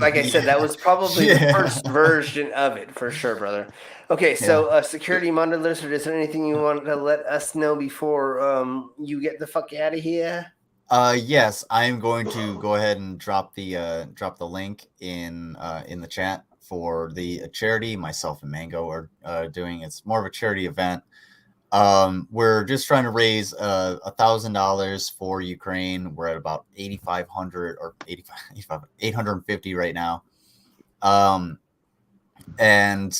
Like I said, that was probably the first version of it for sure, brother. Okay, so security monitor lizard, is there anything you want to let us know before you get the fuck out of here? Yes, I'm going to go ahead and drop the link in the chat for the charity myself and Mango are doing. It's more of a charity event. We're just trying to raise $1,000 for Ukraine. We're at about 8,500 or 850 right now. And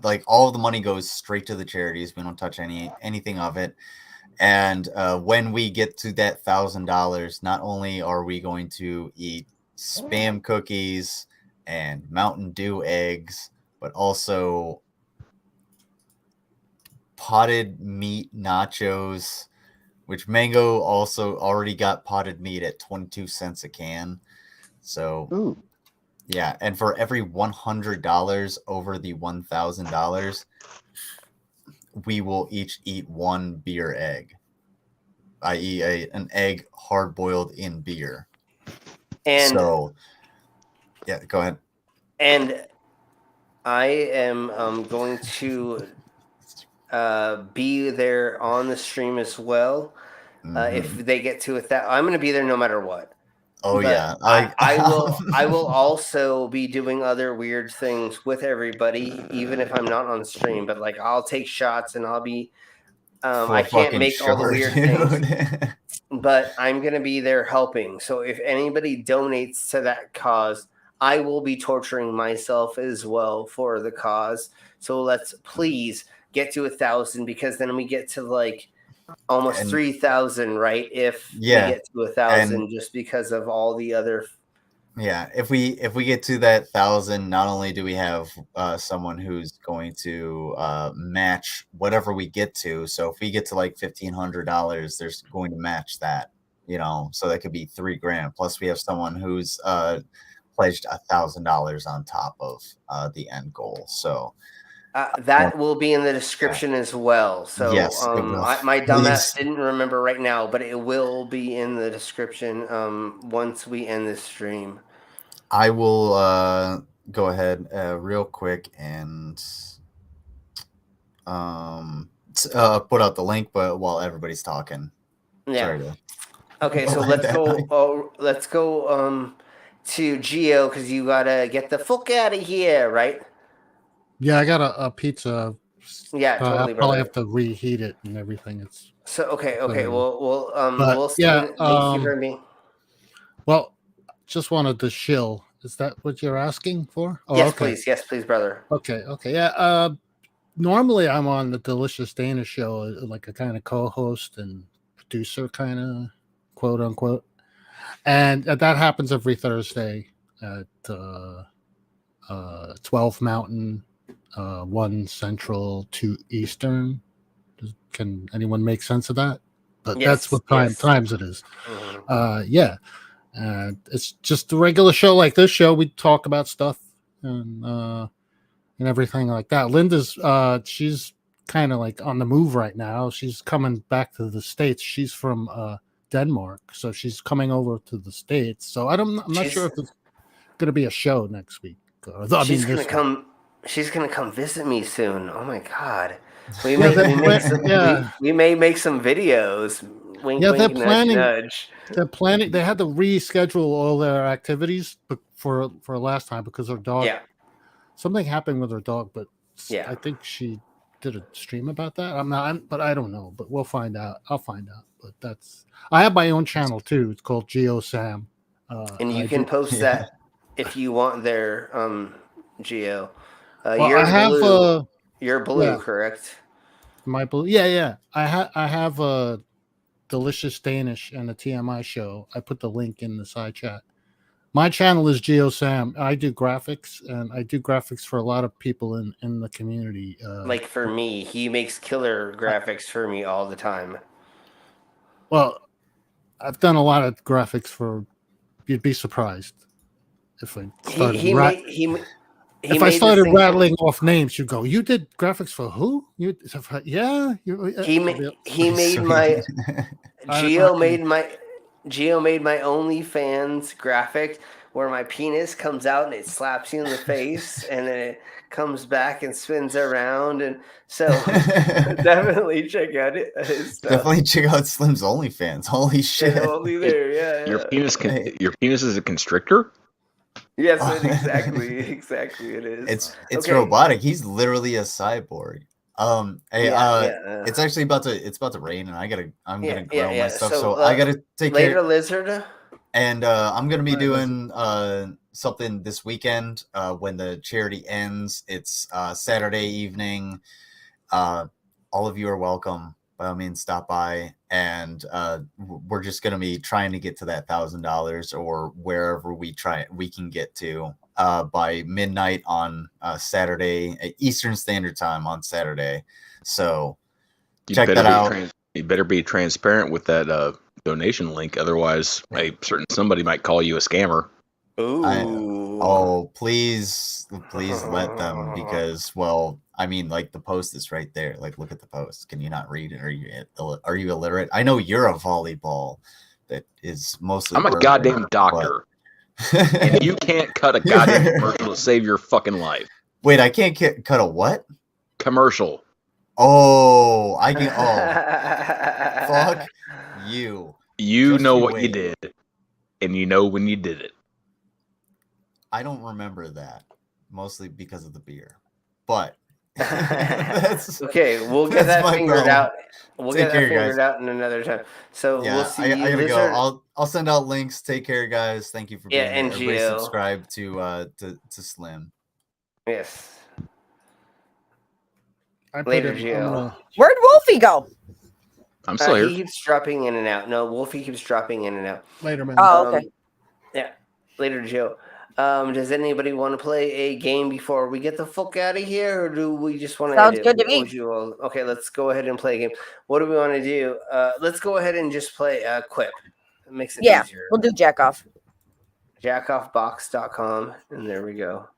like all of the money goes straight to the charities. We don't touch anything of it. And when we get to that $1,000, not only are we going to eat Spam cookies and Mountain Dew eggs, but also potted meat nachos, which Mango also already got potted meat at 22 cents a can. So, yeah. And for every $100 over the $1,000, we will each eat one beer egg, i.e. an egg hard boiled in beer. And so, yeah, go ahead. And I am going to be there on the stream as well. If they get to it, I'm going to be there no matter what. Oh, but yeah. I will also be doing other weird things with everybody, even if I'm not on stream. But like, I'll take shots and I'll be. I can't make all the weird things, but I'm gonna be there helping. So if anybody donates to that cause, I will be torturing myself as well for the cause. So let's please get to 1,000, because then we get to like almost 3,000, right? If we get to 1,000, just because of all the other. Yeah, if we get to that 1,000, not only do we have someone who's going to match whatever we get to. So if we get to like $1,500, there's going to match that, so that could be $3,000. Plus we have someone who's pledged $1,000 on top of the end goal. So that will be in the description as well. So yes, my dumbass didn't remember right now, but it will be in the description once we end this stream. I will go ahead real quick and put out the link, but while everybody's talking. Yeah. Okay, so let's go to Geo, because you gotta get the fuck out of here, right? Yeah, I got a pizza. Yeah, totally. I'll probably have to reheat it and everything. It's so okay. We'll see. Thank you for me. Well, just wanted to shill. Is that what you're asking for? Oh, yes, okay. Yes, please, brother. Okay. Yeah. Normally I'm on the Delicious Dana show, like a kind of co-host and producer, kind of quote unquote, and that happens every Thursday at 12 Mountain, 1 Central, 2 Eastern. Can anyone make sense of that? But that's what times it is. Yeah. It's just a regular show like this show. We talk about stuff and everything like that. Linda's she's kind of like on the move right now. She's coming back to the States. She's from Denmark, so she's coming over to the States. So I'm not sure if it's going to be a show next week. She's going to come visit me soon. Oh my god. We may make some videos. Wink, yeah, wink, they're planning. Nudge. They're planning. They had to reschedule all their activities for last time because her dog. Yeah. Something happened with her dog, but yeah, I think she did a stream about that. But I don't know. But we'll find out. I'll find out. But I have my own channel too. It's called GeoSam. And you can post that. if you want their Geo. Well, I have blue. You're blue, yeah. correct? My blue. Yeah. I have a Delicious Danish and a TMI show. I put the link in the side chat. My channel is GeoSam. I do graphics, and I do graphics for a lot of people in the community. Like for me, he makes killer graphics for me all the time. Well, I've done a lot of graphics for. You'd be surprised if I started. If I started rattling off names, you go, "You did graphics for who?" Yeah. He made my Geo made my OnlyFans graphic where my penis comes out and it slaps you in the face and then it comes back and spins around, and so definitely check out his stuff. Definitely check out Slim's OnlyFans. Holy shit! Only there, yeah. Your penis is a constrictor. Yes, exactly it is. It's robotic. He's literally a cyborg. It's actually about to rain, and I'm gonna grow my stuff, so I gotta take later care. Lizard. And I'm gonna be doing something this weekend when the charity ends. It's Saturday evening. All of you are welcome. By all means, stop by, and we're just gonna be trying to get to that $1,000 or wherever we can get to by midnight on Saturday, Eastern Standard Time on Saturday. So check that out. You better be transparent with that donation link, otherwise a certain somebody might call you a scammer. Ooh. Please let them, because, well, I mean, like, the post is right there. Like, look at the post. Can you not read it? Are you illiterate? I know you're a volleyball that is mostly. I'm a goddamn doctor. And you can't cut a goddamn commercial to save your fucking life. Wait, I can't cut a what? Commercial. Oh, I can. Oh, fuck you. You know what you did, and you know when you did it. I don't remember that, mostly because of the beer. But okay. We'll get that figured out. We'll get that figured out in another time. So yeah, we'll see. I gotta go. I'll send out links. Take care, guys. Thank you for being here. Everybody subscribe to Slim. Yes. Later, Gio. Where'd Wolfie go? I'm still here. He keeps dropping in and out. No, Wolfie keeps dropping in and out. Later, man. Oh, okay. Yeah. Later, Joe. Does anybody want to play a game before we get the fuck out of here, or do we just want to? Sounds good to me. Okay, let's go ahead and play a game. What do we want to do? Let's go ahead and just play Quip. It makes it easier. We'll do Jackoff. Jackoffbox.com, and there we go.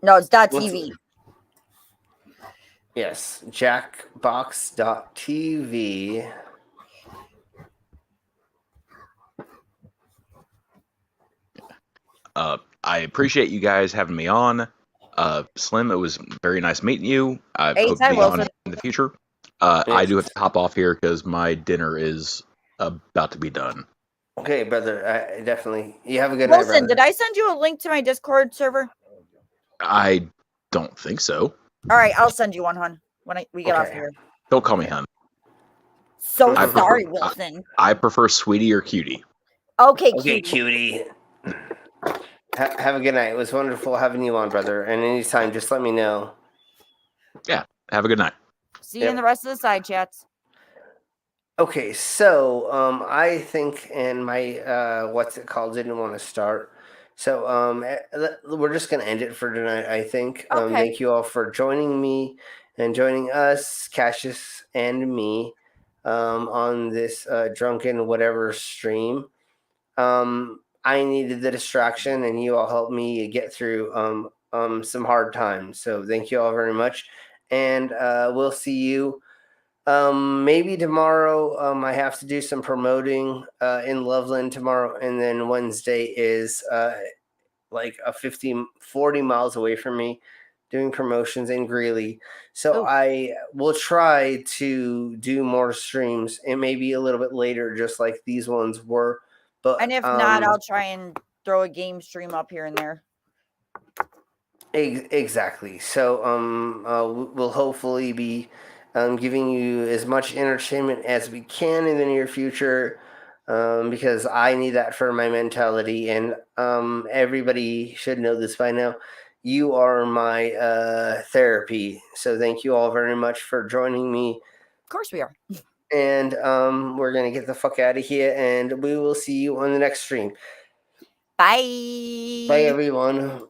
No, it's .tv. Yes, jackbox.tv. I appreciate you guys having me on. Slim, it was very nice meeting you. I hope to be on in the future. I do have to hop off here because my dinner is about to be done. Okay, brother. Definitely. You have a good night, brother. Did I send you a link to my Discord server? I don't think so. All right, I'll send you one, hon, when we get off here. Don't call me hun. So sorry, Wilson. I prefer sweetie or cutie. Okay, cutie. Have a good night. It was wonderful having you on, brother. And anytime, just let me know. Yeah, have a good night. See you in the rest of the side chats. Okay, so I think in my what's it called didn't want to start. So we're just gonna end it for tonight, I think. Okay. Thank you all for joining me and joining us, Cassius and me, on this drunken whatever stream. I needed the distraction, and you all helped me get through some hard times. So thank you all very much, and we'll see you maybe tomorrow. I have to do some promoting in Loveland tomorrow, and then Wednesday is like 40 miles away from me, doing promotions in Greeley. So I will try to do more streams. It may be a little bit later, just like these ones were. But, and if not, I'll try and throw a game stream up here and there. Exactly. So we'll hopefully be giving you as much entertainment as we can in the near future. because I need that for my mentality. And everybody should know this by now. You are my therapy. So thank you all very much for joining me. Of course we are. And we're going to get the fuck out of here. And we will see you on the next stream. Bye. Bye, everyone.